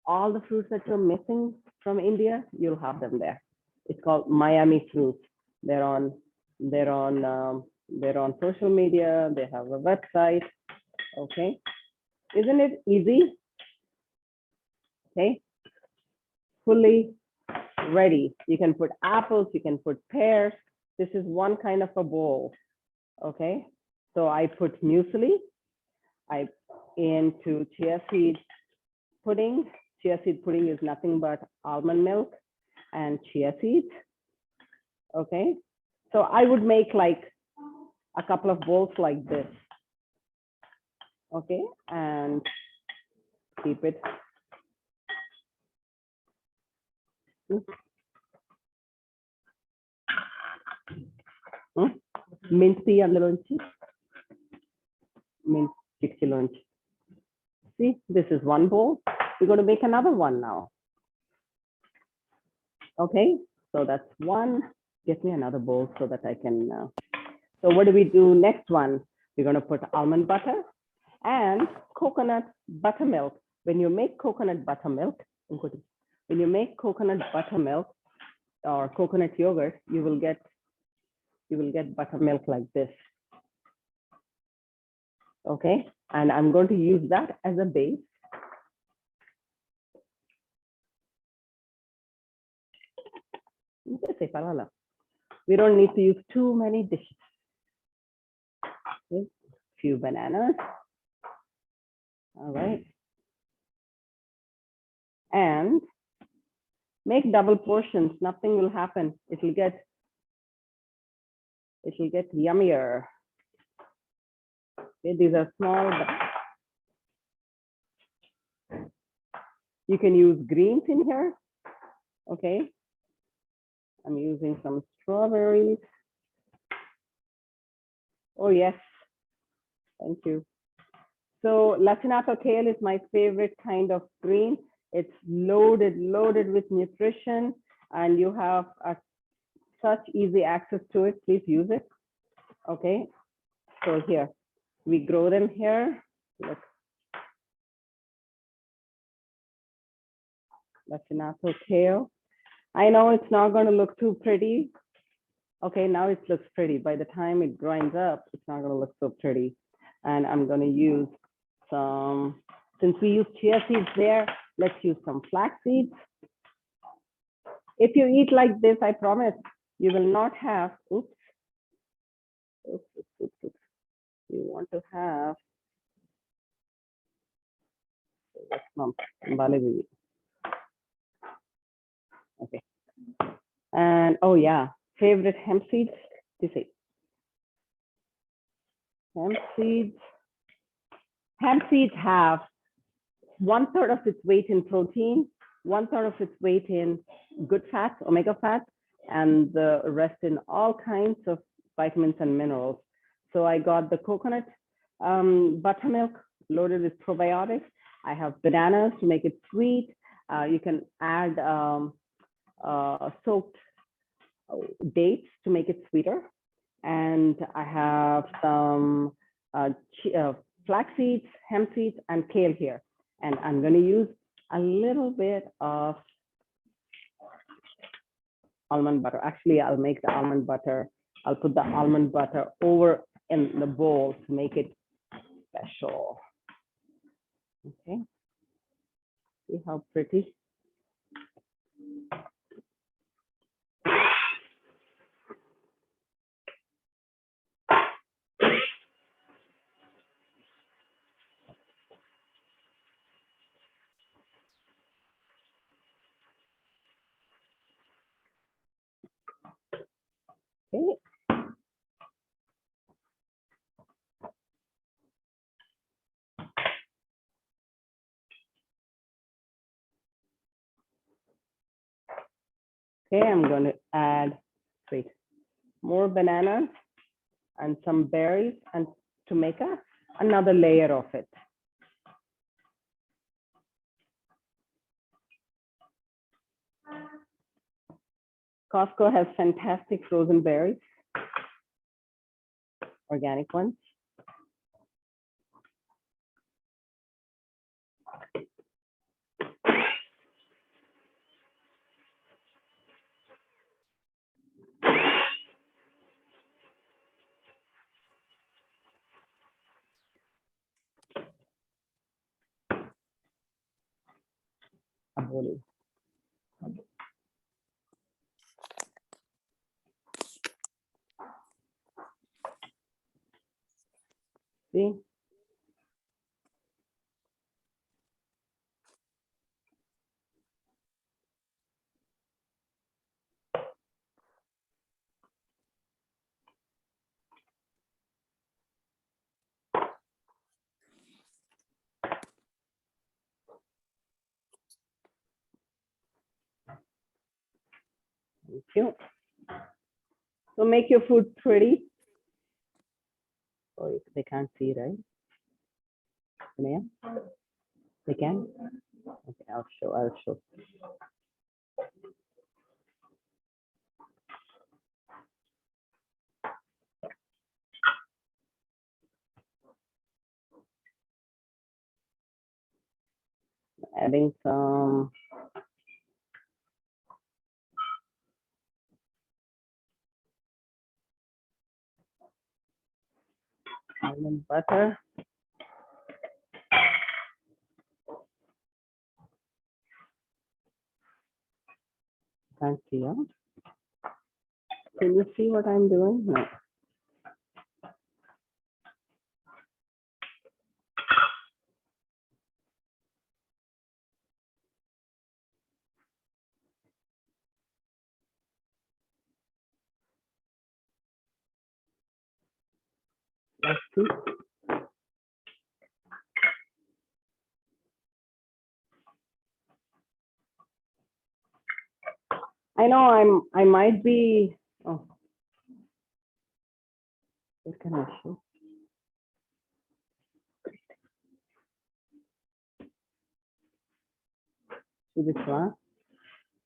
All the fruits that you're missing from India, you'll have them there. It's called Miami Fruits. They're on social media. They have a website. Okay, isn't it easy? Okay, fully ready. You can put apples, you can put pears. This is one kind of a bowl. Okay, so I put muesli. I into chia seed pudding. Chia seed pudding is nothing but almond milk and chia seeds. Okay, so I would make like a couple of bowls like this. Okay, and keep it. Minty అందులోంచి mint చిక్కిలోంచి. See, this is one bowl. We're going to make another one now. Okay, so that's one. Get me another bowl so that I can. So what do we do next one? We're going to put almond butter and coconut buttermilk. When you make coconut buttermilk, or coconut yogurt, you will get buttermilk like this. Okay, and I'm going to use that as a base. We don't need to use too many dishes. Okay. Few bananas. All right. And make double portions. Nothing will happen. It'll get yummier. Okay, these are small. You can use greens in here. Okay. I'm using some strawberries. Oh, yes. Thank you. So lacinato kale is my favorite kind of green. It's loaded with nutrition, and you have such easy access to it. Please use it. Okay. So here, we grow them here. Look. Lacinato kale. I know it's not going to look too pretty. Okay, now it looks pretty. By the time it grinds up, it's not going to look so pretty. And I'm going to use some, since we use chia seeds there, let's use some flax seeds. If you eat like this, I promise you will not have, oops. You want to have, okay. And oh yeah, favorite hemp seeds. You see, hemp seeds have 1/3 of its weight in protein, 1/3 of its weight in good fats, omega fats, and the rest in all kinds of vitamins and minerals. So I got the coconut buttermilk loaded with probiotics. I have bananas to make it sweet. You can add soaked dates to make it sweeter. And I have some flax seeds, hemp seeds, and kale here. And I'm going to use a little bit of almond butter. Actually, I'll make the almond butter. I'll put the almond butter over in the bowl to make it special. Okay. See how pretty? Okay. Okay, I'm going to add, wait, more bananas and some berries and to make another layer of it. Costco has fantastic frozen berries, organic ones. Aboli. See? Thank you. So make your food pretty. Oh, they can't see, right? Yeah, they can. Okay, I'll show. Adding some almond butter. Can't see, huh? Can you see what I'm doing? No. Let's see. I know I might be, oh, what can I show? Chubit,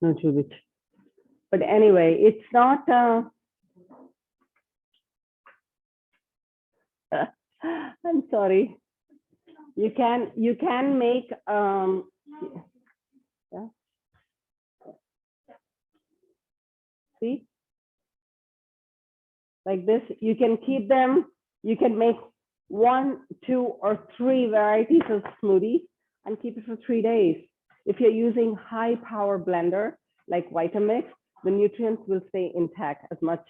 no chubit. But anyway, it's not, I'm sorry. You can make, yeah. See? Like this, you can keep them, you can make 1, 2, or 3 varieties of smoothies and keep it for 3 days. If you're using high power blender like Vitamix, the nutrients will stay intact as much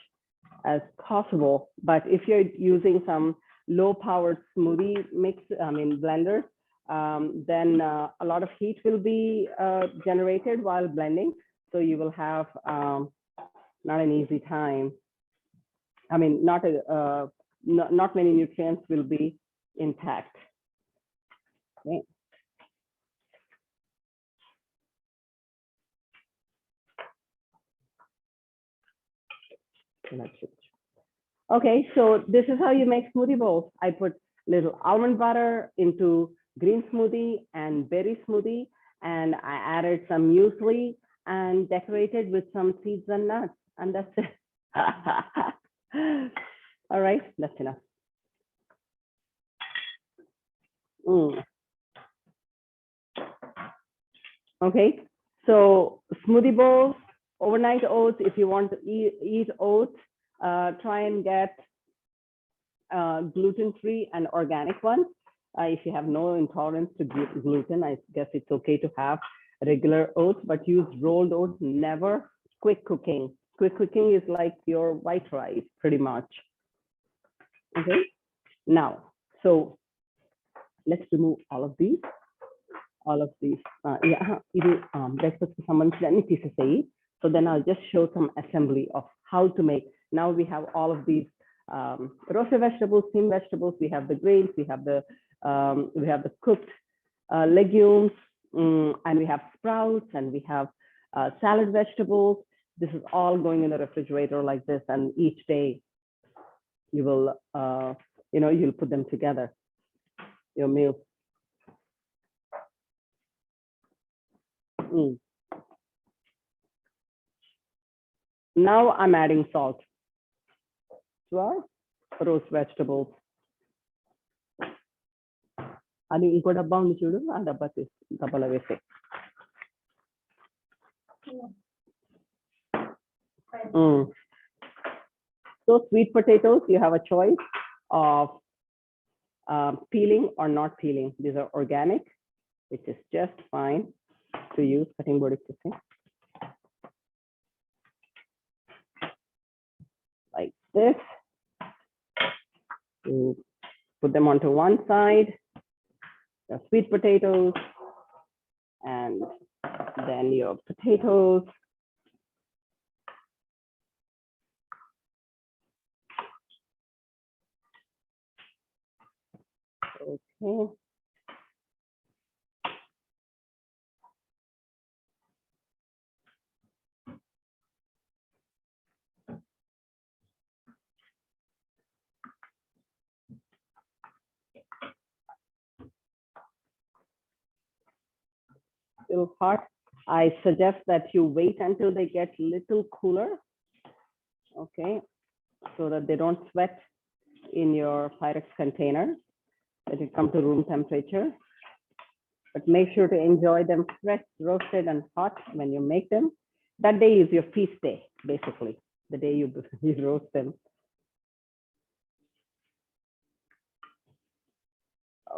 as possible. But if you're using some low powered smoothie blenders, then a lot of heat will be generated while blending. So you will have not an easy time. I mean, not many nutrients will be intact. Okay. Okay, so this is how you make smoothie bowls. I put little almond butter into green smoothie and berry smoothie, and I added some muesli and decorated with some seeds and nuts, and that's it. All right, that's enough. Okay, so smoothie bowls, overnight oats. If you want to eat oats, try and get gluten-free and organic ones. If you have no intolerance to gluten, I guess it's okay to have regular oats, but use rolled oats, never quick cooking. Quick cooking is like your white rice, pretty much. Okay, now, so let's remove all of these. All of these. Yeah, breakfast ke sambandhina anni teesesayi. So then I'll just show some assembly of how to make. Now we have all of these roasted vegetables, steamed vegetables. We have the grains. We have the cooked legumes, and we have sprouts, and we have salad vegetables. This is all going in the refrigerator like this, and each day you will, you'll put them together, your meal. Now I'm adding salt to our roast vegetables. అది ఇంకో డబ్బా ఉంది చూడు, ఆ డబ్బాలో వేసే. So sweet potatoes, you have a choice of peeling or not peeling. These are organic, which is just fine to use. Cutting board is like this. You put them onto one side, the sweet potatoes, and then your potatoes. Okay. Still hot. I suggest that you wait until they get little cooler, okay, so that they don't sweat in your Pyrex container, that it come to room temperature. But make sure to enjoy them fresh, roasted, and hot when you make them. That day is your feast day, basically, the day you roast them.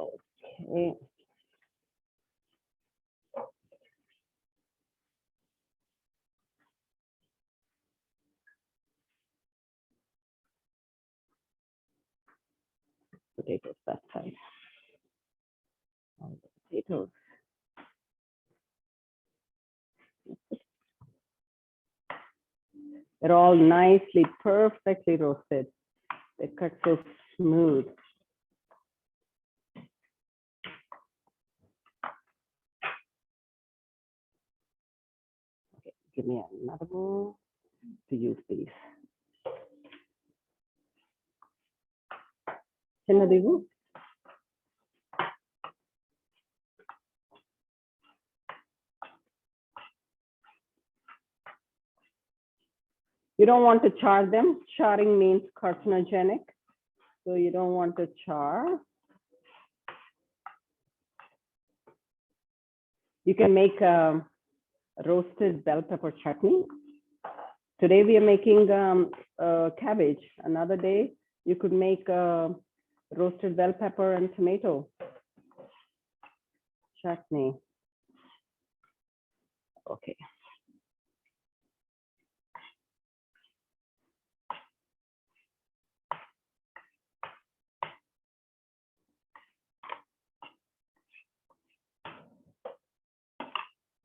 Okay. Potatoes that side. All the potatoes. They're all nicely, perfectly roasted. They cut so smooth. Okay, give me another bowl to use these. Sridevi? You don't want to char them. Charring means carcinogenic, so you don't want to char. You can make a roasted bell pepper chutney. Today we are making cabbage. Another day you could make roasted bell pepper and tomato chutney. Okay.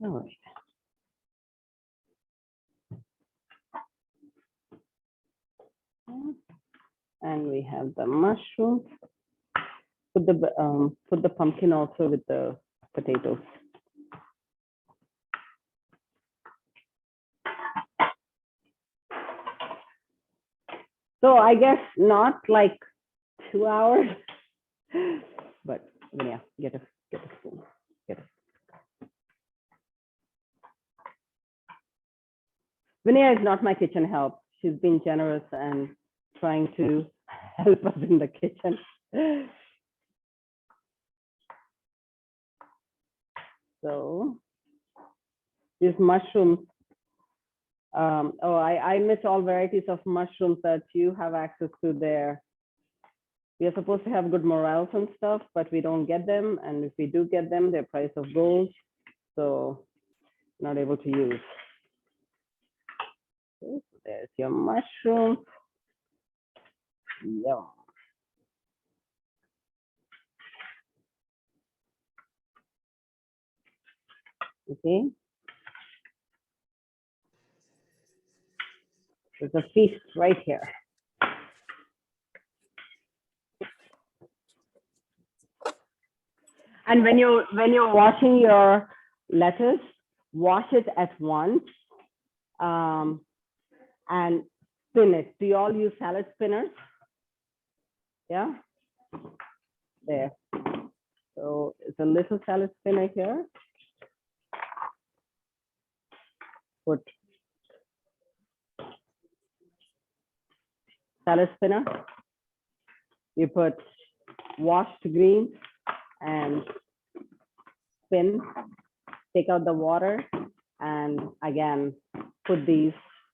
All right. And we have the mushrooms. Put the pumpkin also with the potatoes. So I guess not like 2 hours, but yeah, get a spoon. Vinaya is not my kitchen help. She's been generous and trying to help us in the kitchen. So these mushrooms, I miss all varieties of mushrooms that you have access to there. We are supposed to have good morels and stuff, but we don't get them. And if we do get them, they're price of gold. So not able to use. Okay, so there's your mushroom. Yum. Okay. There's a feast right here. And when you're washing your lettuce, wash it at once and spin it. Do you all use salad spinners? Yeah, there. So it's a little salad spinner here. Put salad spinner. You put washed greens and spin, take out the water, and again, put these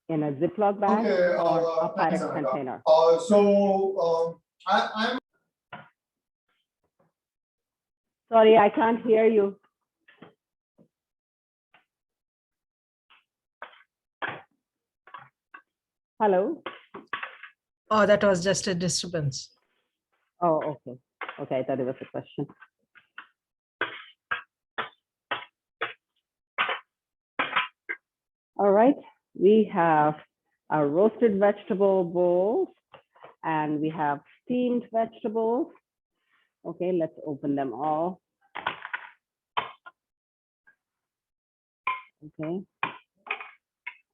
in a Ziploc bag or a thanks, Pyrex Anita. container. I'm Sorry, I can't hear you. Hello? Oh, that was just a disturbance. Oh, okay. Okay, I thought it was a question. All right, we have our roasted vegetable bowls and we have steamed vegetables. Okay, let's open them all. Okay.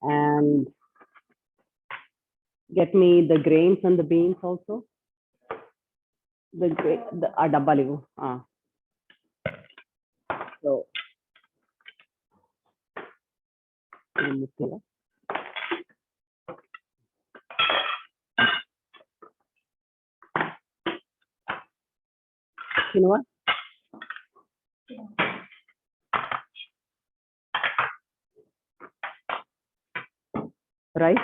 And get me the grains and the beans also. The dabba livu. So you know what? Rice.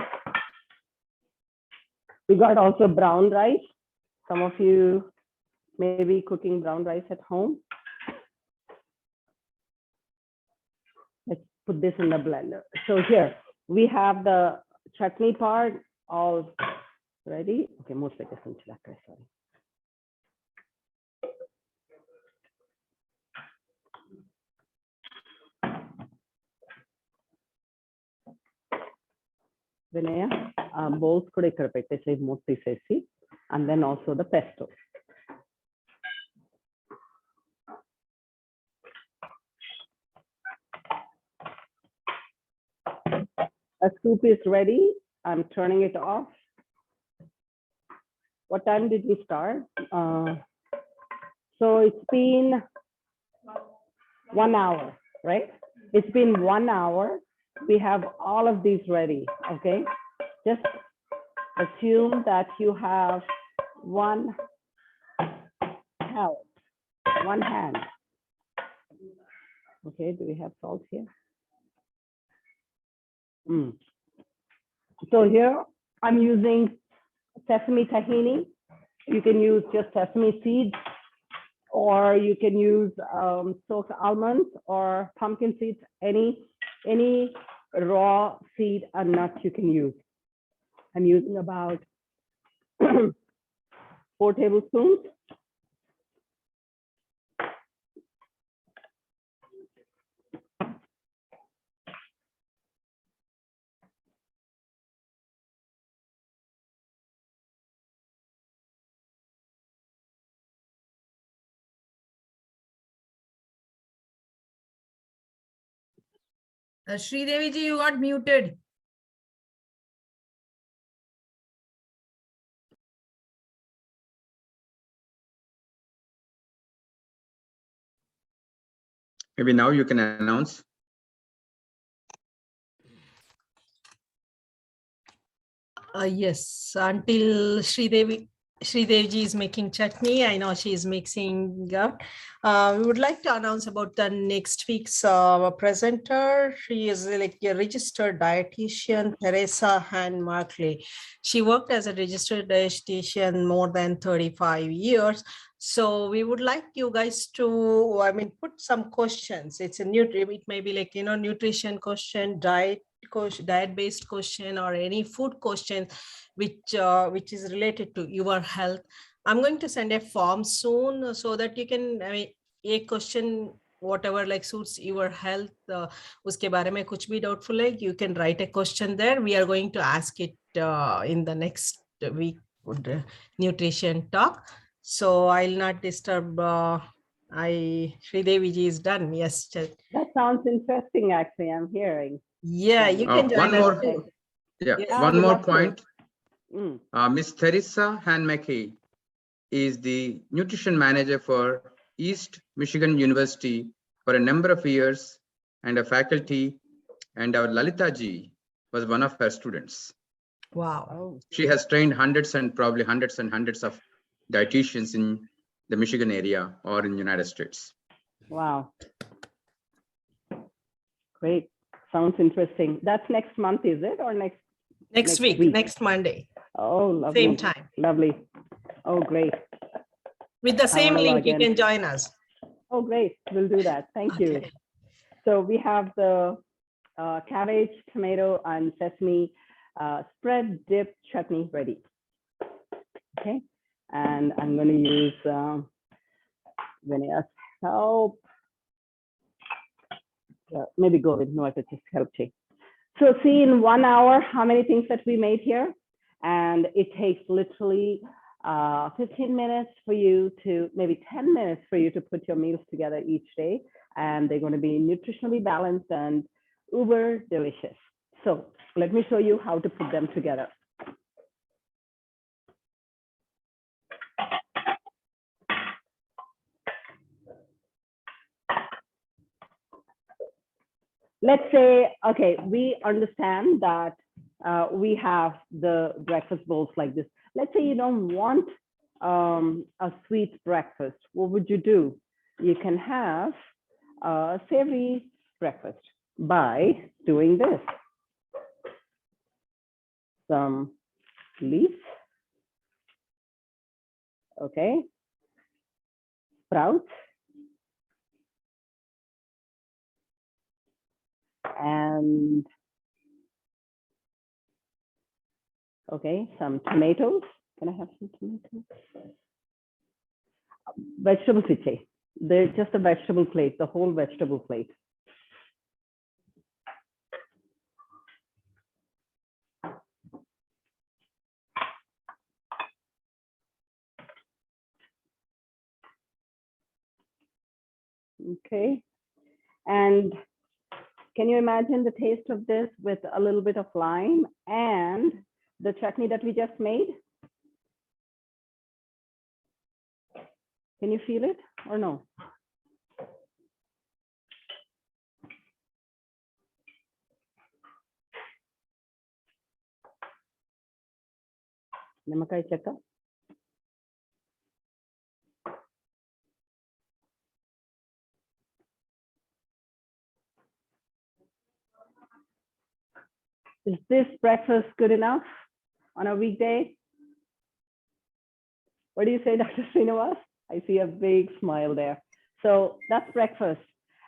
We got also brown rice. Some of you may be cooking brown rice at home. Let's put this in the blender. So here we have the chutney part all ready. Okay, most like sorry. Vinaya, bowls kuda ikkada pettesi motti sesi, and then also the pesto. A soup is ready. I'm turning it off. What time did we start? So it's been 1 hour, right? It's been 1 hour. We have all of these ready, okay? Just assume that you have one hand. Okay, do we have salt here? So here I'm using sesame tahini. You can use just sesame seeds, or you can use soaked almonds or pumpkin seeds, any raw seed and nuts you can use. I'm using about 4 tablespoons. Sridevi ji, you got muted. Maybe now you can announce. Yes, until Sridevi ji is making chutney. I know she is mixing up. We would like to announce about the next week's presenter. She is like a registered dietitian, Teresa Han Markley. She worked as a registered dietitian more than 35 years. So we would like you guys to, put some questions. It's a it may be like, nutrition question, diet-based question, or any food question which is related to your health. I'm going to send a form soon so that you can, a question, whatever like suits your health, uske bare mein kuch bhi doubtful hai, you can write a question there. We are going to ask it in the next week nutrition talk. So I'll not disturb. Sridevi ji is done. Yes. That sounds interesting, actually. I'm hearing. Yeah, you can join one us more, too. yeah, Yes. I one would more love to. point. Mm. Miss Theresa Hanmackey is the nutrition manager for East Michigan University for a number of years and a faculty, and our Lalita ji was one of her students. Wow. Oh, She has trained hundreds and probably hundreds and hundreds of dietitians in the Michigan area or in the United States. wow. Great. Sounds interesting. That's next month, is it? Or next Next week, next Monday, Oh, lovely. same time. Lovely. Oh, great. With the I same wanna link, log you in. can join us. Oh, great. We'll do that. Thank you. Okay. So we have the cabbage, tomato, and sesame spread dip chutney ready. Okay. And I'm going to use Vinay's help. Maybe go with no, I could just help you. So see, in 1 hour, how many things that we made here? And it takes literally 15 minutes for you to, maybe 10 minutes for you to put your meals together each day. And they're going to be nutritionally balanced and uber delicious. So let me show you how to put them together. Let's say, okay, we understand that we have the breakfast bowls like this. Let's say you don't want a sweet breakfast. What would you do? You can have a savory breakfast by doing this. Some leaves, okay, sprouts, and okay, some tomatoes. Can I have some tomatoes? Vegetable fiche. They're just a vegetable plate, the whole vegetable plate. Okay. And can you imagine the taste of this with a little bit of lime and the chutney that we just made? Can you feel it or no? Namakai chakka. Is this breakfast good enough on a weekday? What do you say, Dr. Srinivas? I see a big smile there. So that's breakfast.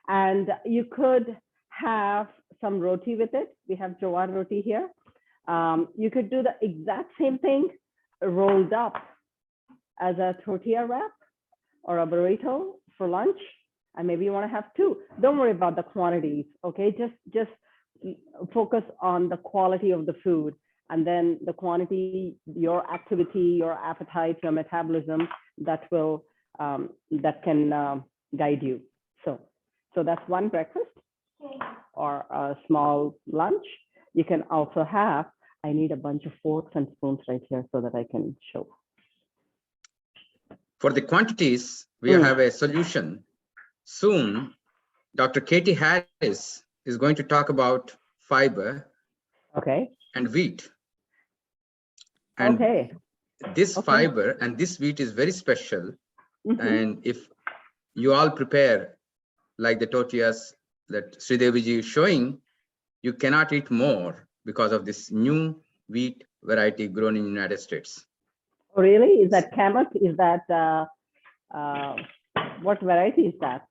And you could have some roti with it. We have jowar roti here. You could do the exact same thing rolled up as a tortilla wrap or a burrito for lunch. And maybe you want to have two. Don't worry about the quantities, okay? Just focus on the quality of the food, and then the quantity, your activity, your appetite, your metabolism, that will that can guide you. So that's one breakfast or a small lunch. You can also have, I need a bunch of forks and spoons right here so that I can show. For the quantities, we have a solution. Soon, Dr. Katie Harris is going to talk about fiber and wheat. And this fiber and this wheat is very special. And if you all prepare like the tortillas that Sridevi ji is showing, you cannot eat more because of this new wheat variety grown in the United States. Oh, really? Is that Kamat? Is that, what variety is that?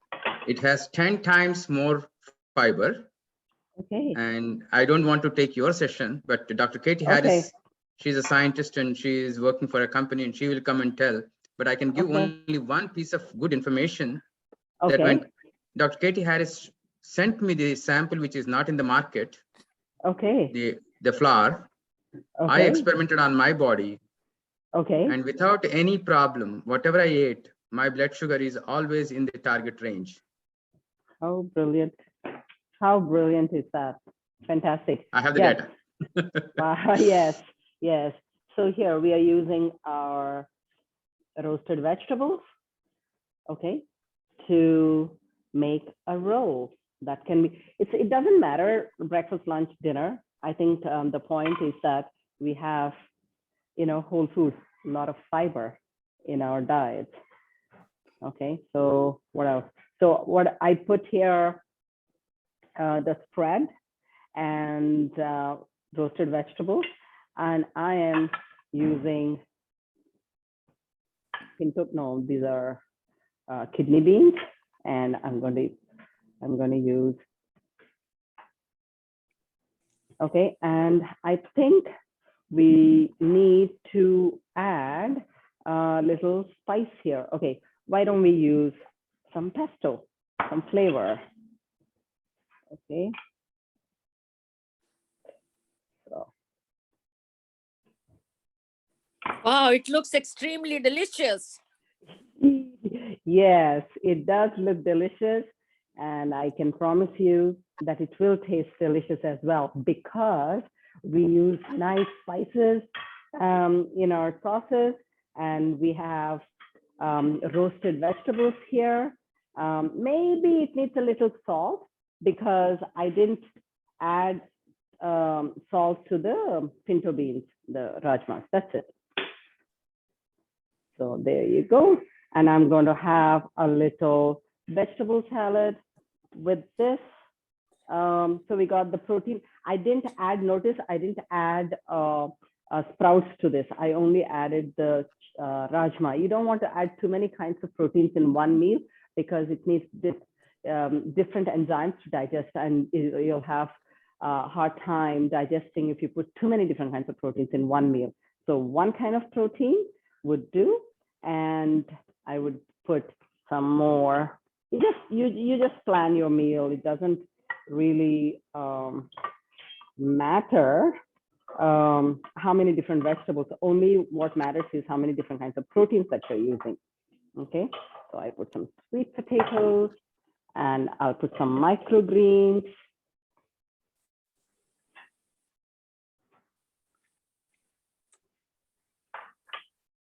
It has 10 times more fiber. Okay. And I don't want to take your session, but Dr. Katie Harris, she's a scientist and she is working for a company and she will come and tell. But I can give only one piece of good information that when Dr. Katie Harris sent me the sample, which is not in the market, the flour, I Okay. experimented on my body, Okay. and without any problem, whatever I ate, my blood sugar is always in the target range. Oh, brilliant. How brilliant is that? Fantastic. I have the Yes. data. Yes, yes. So here we are using our roasted vegetables, okay, to make a roll. That can be, it doesn't matter, breakfast, lunch, dinner. I think the point is that we have, whole foods, a lot of fiber in our diet. Okay, so what else? So what I put here, the spread and roasted vegetables, and I am using no, these are kidney beans, and I'm going to use. Okay, and I think we need to add a little spice here. Okay, why don't we use some pesto, some flavor? Okay. So. Wow, it looks extremely delicious. Yes, it does look delicious, and I can promise you that it will taste delicious as well, because we use nice spices in our sauces, and we have roasted vegetables here. Maybe it needs a little salt, because I didn't add salt to the pinto beans, the rajmas. That's it. So there you go. And I'm going to have a little vegetable salad with this. So we got the protein. I didn't add, notice I didn't add sprouts to this. I only added the rajma. You don't want to add too many kinds of proteins in one meal, because it needs different enzymes to digest, and you'll have a hard time digesting if you put too many different kinds of proteins in one meal. So one kind of protein would do, and I would put some more. You just plan your meal. It doesn't really matter how many different vegetables. Only what matters is how many different kinds of proteins that you're using. Okay, so I put some sweet potatoes, and I'll put some microgreens.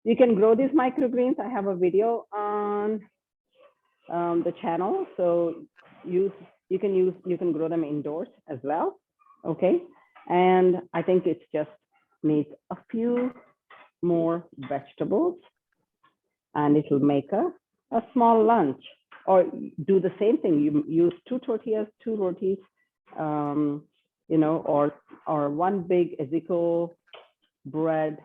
You can grow these microgreens. I have a video on the channel, so you can grow them indoors as well. Okay, and I think it just needs a few more vegetables, and it will make a small lunch. Or do the same thing. You use two rotis, or one big Ezekiel bread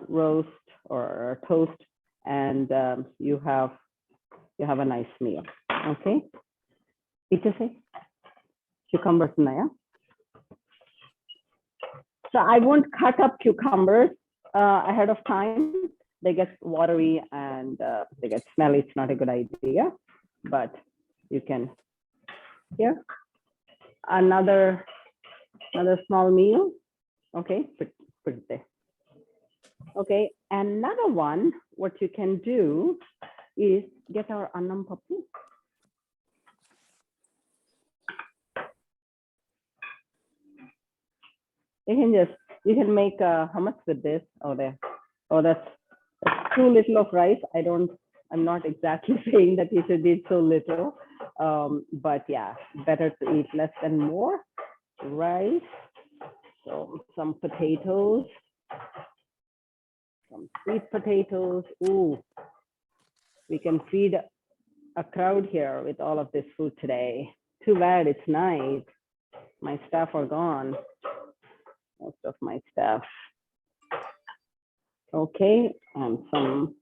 roast or toast, and you have a nice meal. Okay. Itase cucumbers naya. So I won't cut up cucumbers ahead of time. They get watery and they get smelly. It's not a good idea, but you can. Here, another small meal. Okay, put it there. Okay, another one, what you can do is get our annam papu. You can make hummus with this. Oh, there. Oh, that's too little of rice. I'm not exactly saying that you should eat so little, but yeah, better to eat less and more. Rice, so some potatoes, some sweet potatoes. Ooh, we can feed a crowd here with all of this food today. Too bad it's night. My staff are gone. Most of my staff. Okay, and some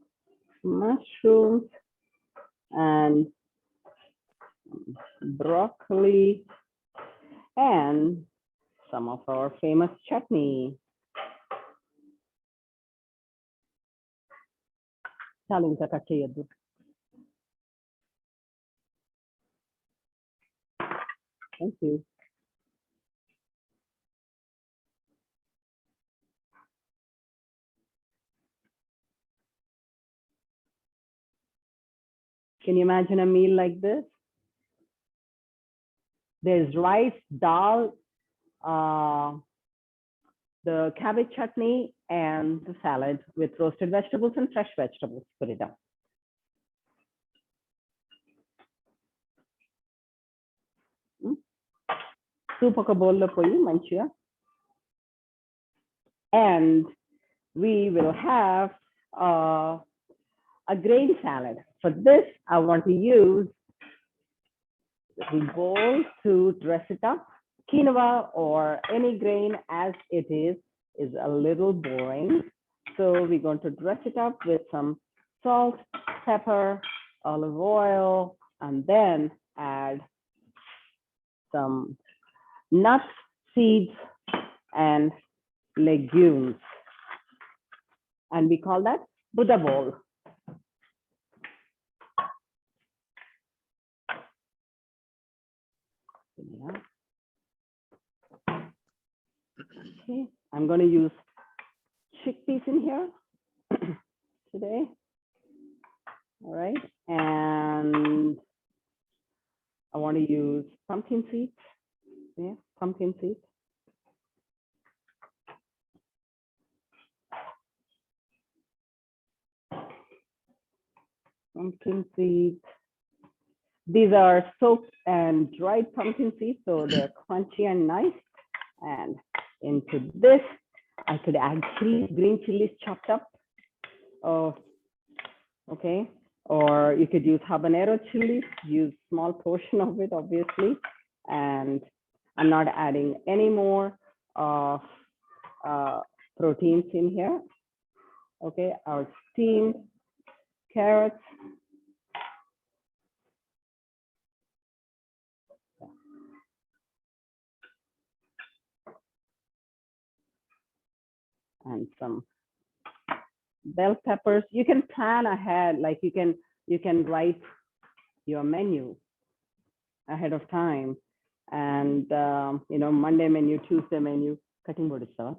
mushrooms and broccoli and some of our famous chutney. Thank you. Can you imagine a meal like this? There's rice, dal, the cabbage chutney, and the salad with roasted vegetables and fresh vegetables. Put it down. Soup ఒక బౌల్లో పోయి మంచిగా. And we will have a grain salad. For this, I want to use the bowl to dress it up. Quinoa or any grain as it is a little boring. So we're going to dress it up with some salt, pepper, olive oil, and then add some nuts, seeds, and legumes. And we call that Buddha bowl. Yeah. Okay, I'm going to use chickpeas in here today. All right, and I want to use pumpkin seeds. Yeah, pumpkin seeds. Pumpkin seeds. These are soaked and dried pumpkin seeds, so they're crunchy and nice. And into this, I could add chilies, green chilies chopped up. Oh, okay. Or you could use habanero chilies, use small portion of it, obviously. And I'm not adding any more of proteins in here. Okay, our steamed carrots. And some bell peppers. You can plan ahead, like you can write your menu ahead of time. And you know, Monday menu, Tuesday menu, cutting board itself.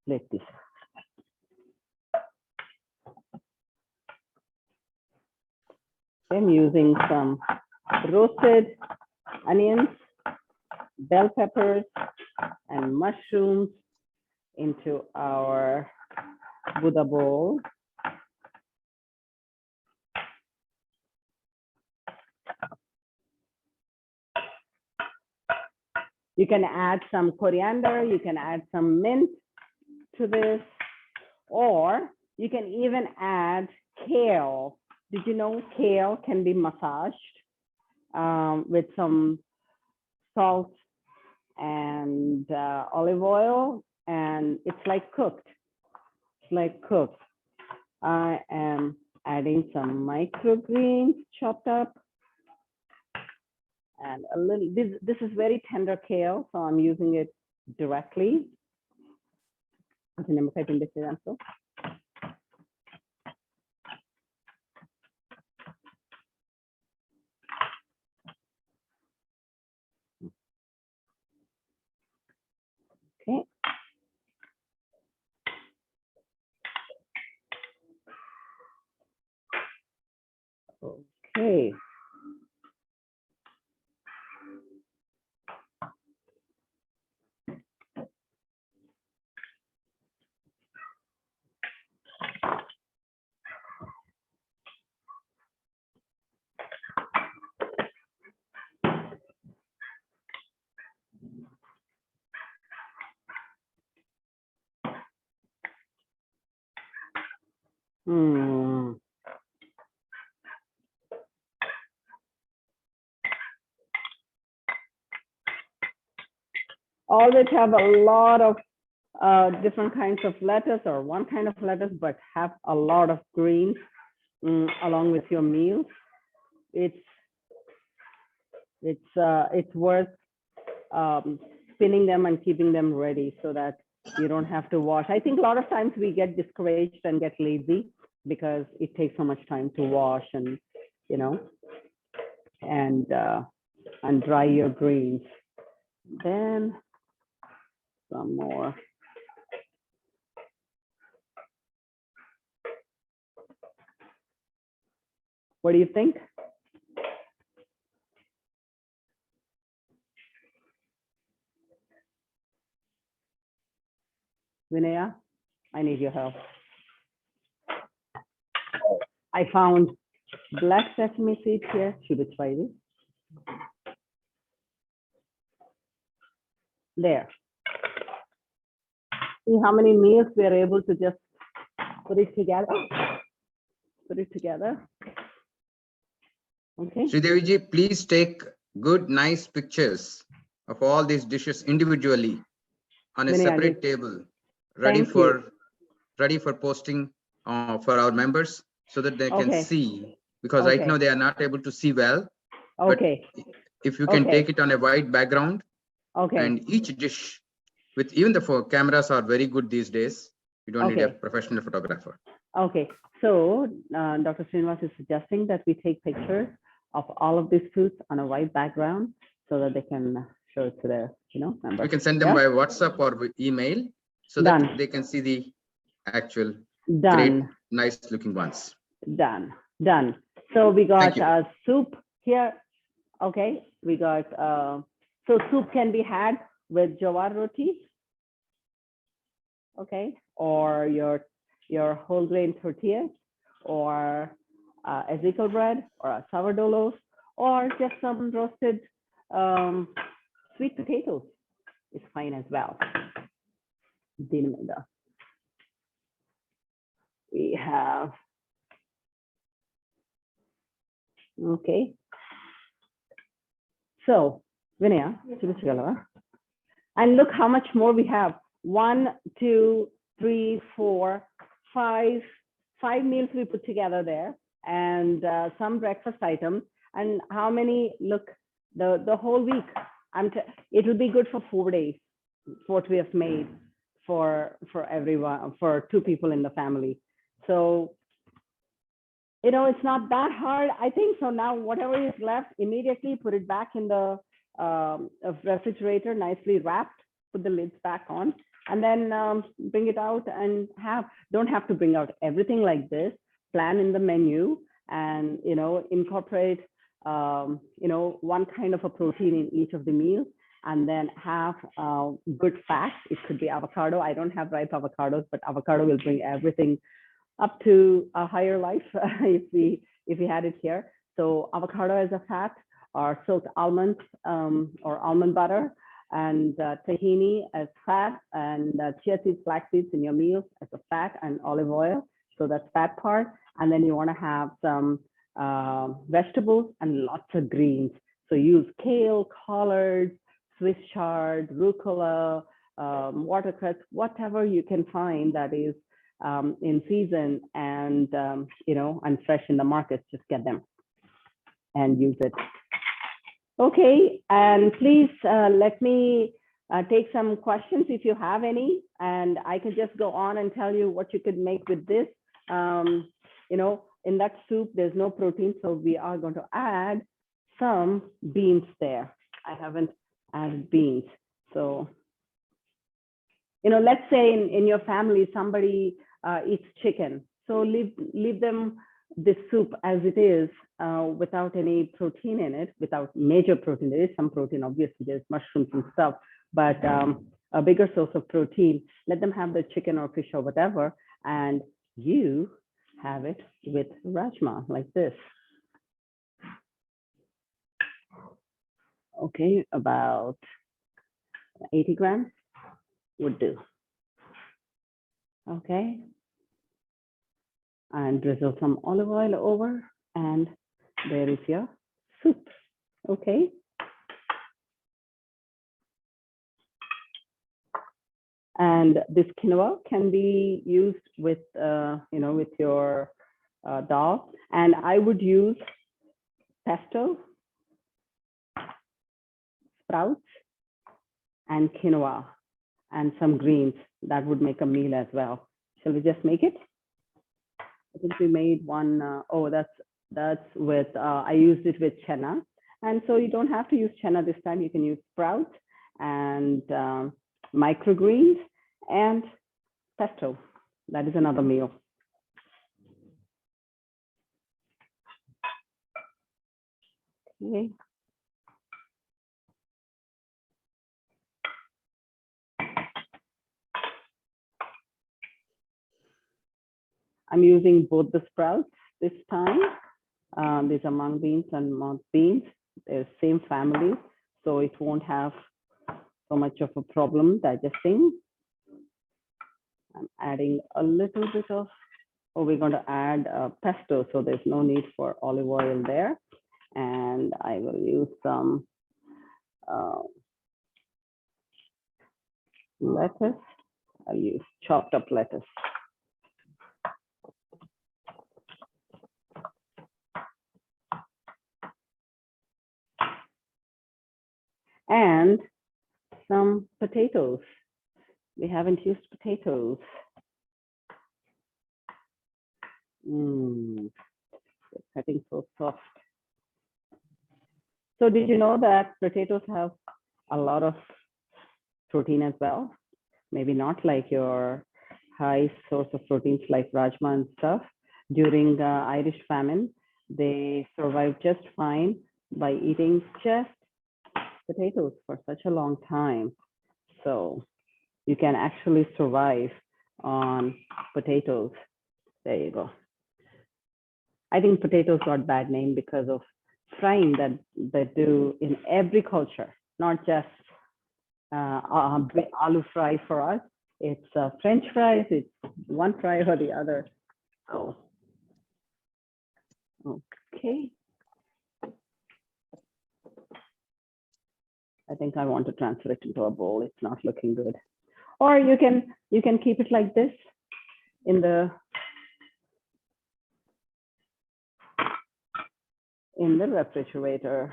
Like this. I'm using some roasted onions, bell peppers, and mushrooms into our Buddha bowl. You can add some coriander, you can add some mint to this, or you can even add kale. Did you know kale can be massaged with some salt and olive oil, and it's like cooked. It's like cooked. I am adding some microgreens chopped up, and a little. This is very tender kale, so I'm using it directly. Okay. Okay. Always have a lot of different kinds of lettuce, or one kind of lettuce, but have a lot of greens along with your meals. It's worth spinning them and keeping them ready so that you don't have to wash. I think a lot of times we get discouraged and get lazy because it takes so much time to wash and, you know, and dry your greens. Then some more. What do you think? Vinaya, I need your help. I found black sesame seeds here. Should we try this? There. See how many meals we are able to just put it together. Put it together. Okay. Sridevi ji, please take good, nice pictures of all these dishes individually on a Vinaya, separate table, ready Thank you. for posting for our members so that they can Okay. see, because right Okay. now they are not able to see well. But Okay. if you can Okay. take it on a white background, Okay. and each dish with even the cameras are very good these days. You don't need a Okay. professional photographer. Okay. So Dr. Srinivas is suggesting that we take pictures of all of these foods on a white background so that they can show it to their, members. We can send them Yeah? by WhatsApp or email so Done. that they can see the actual Done. great, nice looking ones. Done. Done. So we got Thank you. soup here. Okay. We got, so soup can be had with jawar roti. Okay. Or your whole grain tortillas, or Ezekiel bread, or a sourdough loaf, or just some roasted sweet potatoes is fine as well. We have, okay. So, Vinaya, and look how much more we have. 1, 2, 3, 4, 5 meals we put together there, and some breakfast items. And how many? Look, the whole week. It will be good for 4 days. What we have made for everyone, for 2 people in the family. So, it's not that hard. I think so. Now, whatever is left, immediately put it back in the refrigerator, nicely wrapped. Put the lids back on, and then bring it out and don't have to bring out everything like this. Plan in the menu and incorporate one kind of a protein in each of the meals, and then have good fats. It could be avocado. I don't have ripe avocados, but avocado will bring everything up to a higher life if we had it here. So avocado as a fat, or soaked almonds or almond butter, and tahini as fat, and chia seeds, flax seeds in your meals as a fat, and olive oil. So that's fat part. And then you want to have some vegetables and lots of greens. So use kale, collards, Swiss chard, rucola, watercress, whatever you can find that is in season and and fresh in the market. Just get them and use it. Okay, and please let me take some questions if you have any, and I can just go on and tell you what you could make with this. In that soup, there's no protein, so we are going to add some beans there. I haven't added beans. So, let's say in your family, somebody eats chicken. So leave them this soup as it is, without any protein in it, without major protein. There is some protein, obviously, there's mushrooms and stuff, but a bigger source of protein. Let them have the chicken or fish or whatever, and you have it with rajma like this. Okay, about 80 grams would do. Okay. And drizzle some olive oil over, and there is your soup. Okay. And this quinoa can be used with, with your dal. And I would use pesto, sprouts, and quinoa, and some greens. That would make a meal as well. Shall we just make it? I think we made one. That's with, I used it with chana. And so you don't have to use chana this time. You can use sprouts and microgreens and pesto. That is another meal. Okay. I'm using both the sprouts this time. These are mung beans and moth beans. They're same family, so it won't have so much of a problem digesting. I'm adding a little bit of, oh, we're going to add pesto, so there's no need for olive oil there. And I will use some lettuce. I'll use chopped up lettuce. And some potatoes. We haven't used potatoes. They're cutting so soft. So did you know that potatoes have a lot of protein as well? Maybe not like your high source of proteins like rajma and stuff. During the Irish famine, they survived just fine by eating just potatoes for such a long time. So you can actually survive on potatoes. There you go. I think potatoes got bad name because of frying that they do in every culture, not just aloo fry for us. It's French fries, it's one fry or the other. So, okay. I think I want to transfer it into a bowl. It's not looking good. Or you can keep it like this in the refrigerator.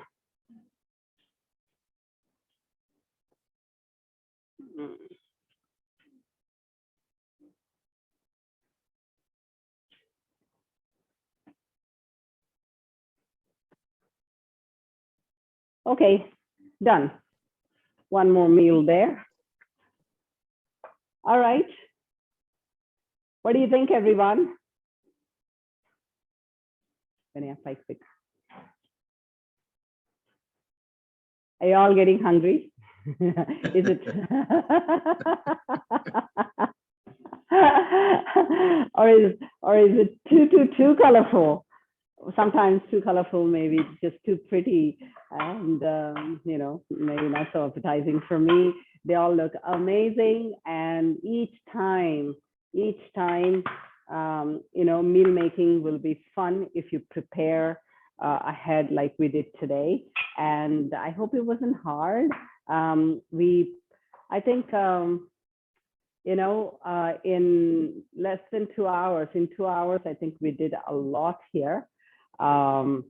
Okay, done. One more meal there. All right. What do you think, everyone? Are you all getting hungry? Is it? or is it too colorful? Sometimes too colorful, maybe just too pretty, and you know, maybe not so appetizing for me. They all look amazing, and each time, you know, meal making will be fun if you prepare ahead like we did today. And I hope it wasn't hard. I think you know, in less than 2 hours, in 2 hours, I think we did a lot here. You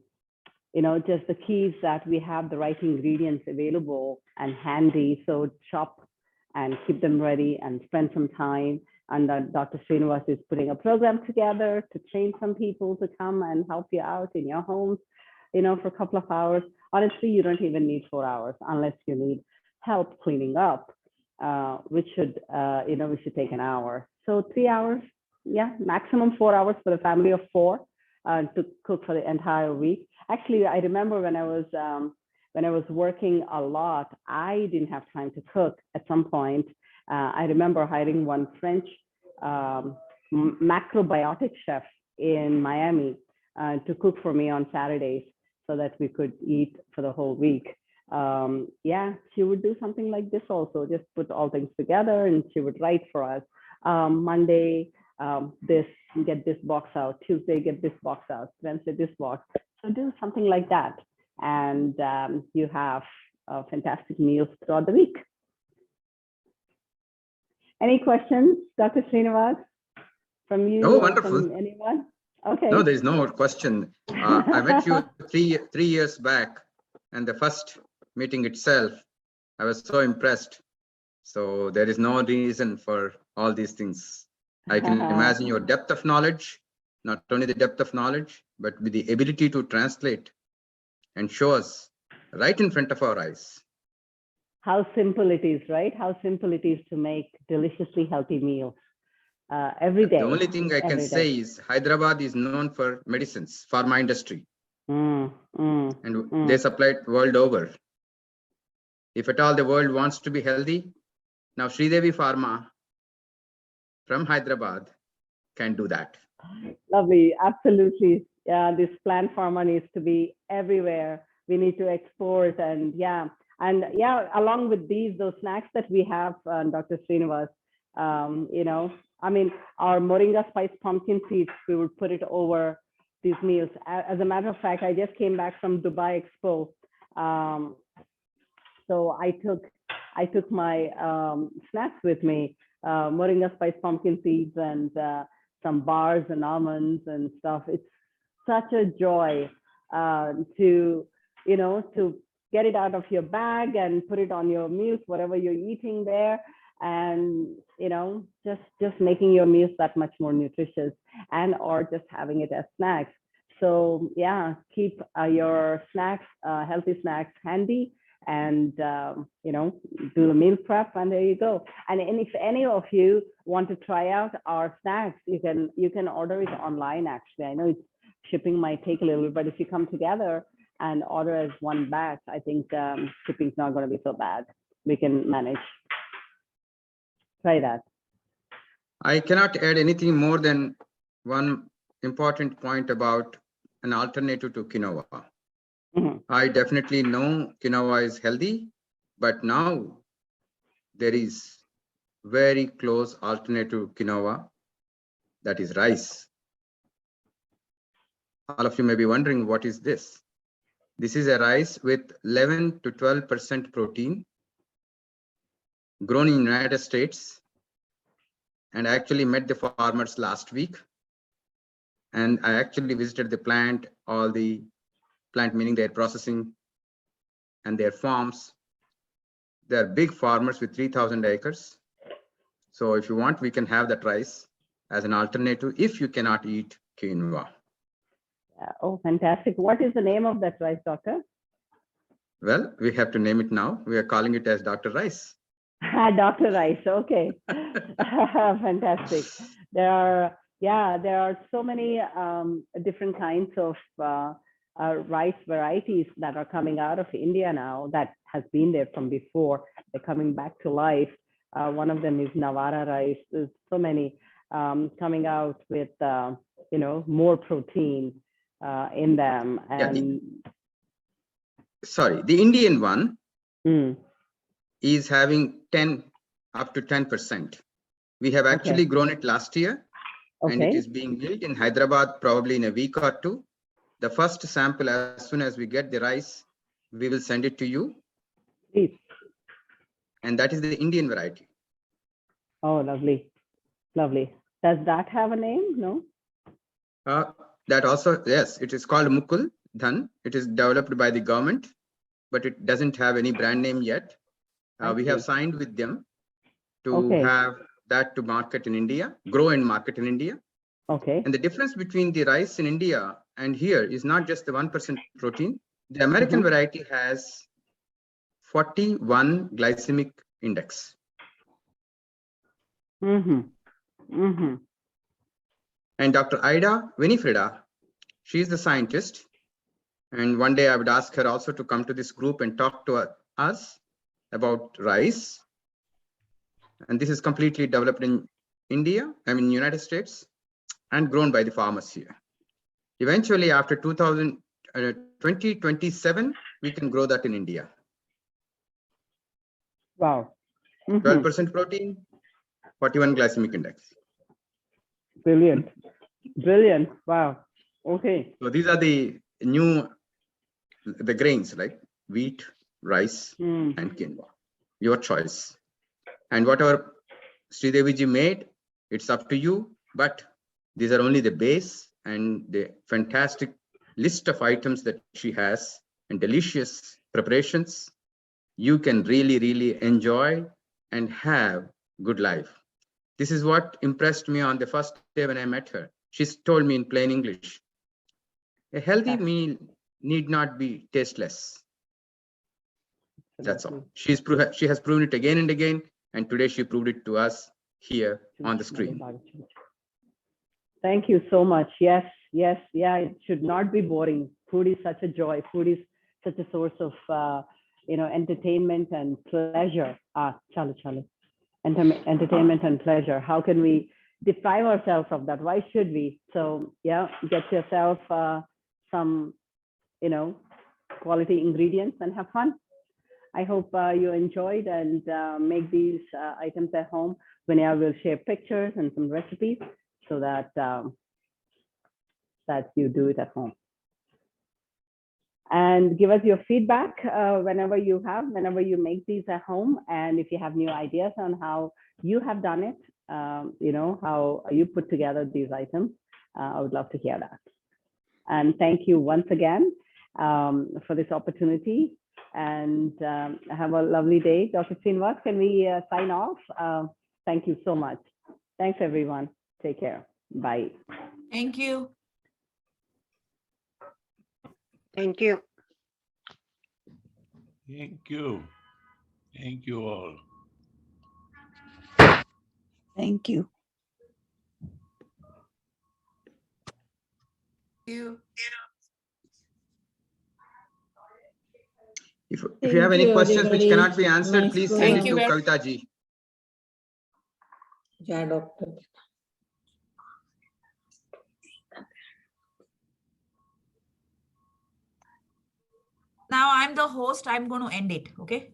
know, just the keys that we have the right ingredients available and handy. So chop and keep them ready and spend some time. And Dr. Srinivas is putting a program together to train some people to come and help you out in your homes, you know, for a couple of hours. Honestly, you don't even need 4 hours unless you need help cleaning up, which should, you know, we should take an hour. So 3 hours, yeah, maximum 4 hours for the family of 4 to cook for the entire week. Actually, I remember when I was working a lot, I didn't have time to cook at some point. I remember hiring one French macrobiotic chef in Miami to cook for me on Saturdays so that we could eat for the whole week. Yeah, she would do something like this also, just put all things together, and she would write for us. Monday, get this box out. Tuesday, get this box out. Wednesday, this box. So do something like that, and you have fantastic meals throughout the week. Any questions, Dr. Srinivas, from you? Oh, wonderful. From anyone? Okay. No, there is no question. I met you three years back, and the first meeting itself, I was so impressed. So there is no reason for all these things. I can imagine your depth of knowledge, not only the depth of knowledge, but with the ability to translate and show us right in front of our eyes. How simple it is, right? How simple it is to make deliciously healthy meals every day. The only thing I can say is Hyderabad is known for medicines, pharma industry. And they supply it world over. If at all the world wants to be healthy, now Sridevi Pharma from Hyderabad can do that. Lovely. Absolutely. Yeah, this plant pharma needs to be everywhere. We need to export and yeah. And yeah, along with those snacks that we have, Dr. Srinivas, I mean, our Moringa spice pumpkin seeds, we would put it over these meals. As a matter of fact, I just came back from Dubai Expo. So I took my snacks with me, Moringa spice pumpkin seeds and some bars and almonds and stuff. It's such a joy to get it out of your bag and put it on your meals, whatever you're eating there, and just making your meals that much more nutritious, and or just having it as snacks. So yeah, keep your snacks, healthy snacks handy, and do the meal prep, and there you go. And if any of you want to try out our snacks, you can order it online. Actually, I know shipping might take a little bit, but if you come together and order as one batch, I think shipping's not going to be so bad. We can manage. Try that. I cannot add anything more than one important point about an alternative to quinoa. I definitely know quinoa is healthy, but now there is very close alternative to quinoa, that is rice. All of you may be wondering, what is this? This is a rice with 11 to 12% protein, grown in the United States. And I actually met the farmers last week. And I actually visited the plant, all the plant meaning their processing and their farms. They're big farmers with 3,000 acres. So if you want, we can have that rice as an alternative if you cannot eat quinoa. Oh, fantastic. What is the name of that rice, doctor? Well, we have to name it now. We are calling it as Dr. Rice. Dr. Rice, okay. Fantastic. There are so many different kinds of rice varieties that are coming out of India now that has been there from before. They're coming back to life. One of them is Navara rice. There's so many coming out with more protein in them. And the Indian one is having 10 up to 10%. We have actually grown it last year, and it is being milled in Hyderabad probably in a week or two. The first sample, as soon as we get the rice, we will send it to you. Please. And that is the Indian variety. Oh, lovely. Lovely. Does that have a name? No? That also, yes, it is called Mukul Dhan. It is developed by the government, but it doesn't have any brand name yet. We have signed with them to have that to market in India, grow and market in India. And the difference between the rice in India and here is not just the 1% protein. The American variety has 41 glycemic index. And Dr. Ida Winifreda, she is the scientist. And one day I would ask her also to come to this group and talk to us about rice. And this is completely developed in India, United States, and grown by the farmers here. Eventually, after 2027, we can grow that in India. Wow. 12% protein, 41 glycemic index. Brilliant. Brilliant. Wow. Okay. So these are the grains, like wheat, rice, and quinoa. Your choice. And whatever Sridevi ji made, it's up to you. But these are only the base and the fantastic list of items that she has and delicious preparations. You can really, really enjoy and have good life. This is what impressed me on the first day when I met her. She told me in plain English, a healthy meal need not be tasteless. That's all. She has proven it again and again. And today she proved it to us here on the screen. Thank you so much. Yes, yes, yeah, it should not be boring. Food is such a joy. Food is such a source of, entertainment and pleasure. Entertainment and pleasure. How can we deprive ourselves of that? Why should we? So yeah, get yourself some, quality ingredients and have fun. I hope you enjoyed and make these items at home. Vinaya will share pictures and some recipes so that that you do it at home. And give us your feedback whenever you make these at home. And if you have new ideas on how you have done it, how you put together these items, I would love to hear that. And thank you once again for this opportunity. And have a lovely day. Dr. Srinivas, can we sign off? Thank you so much. Thanks, everyone. Take care. Bye. Thank you. Thank you. Thank you. Thank you all. Thank you. If you have any questions which cannot be answered, please send it Thank you to very- Kavita ji. Yeah, doctor. Now I'm the host. I'm going to end it. Okay.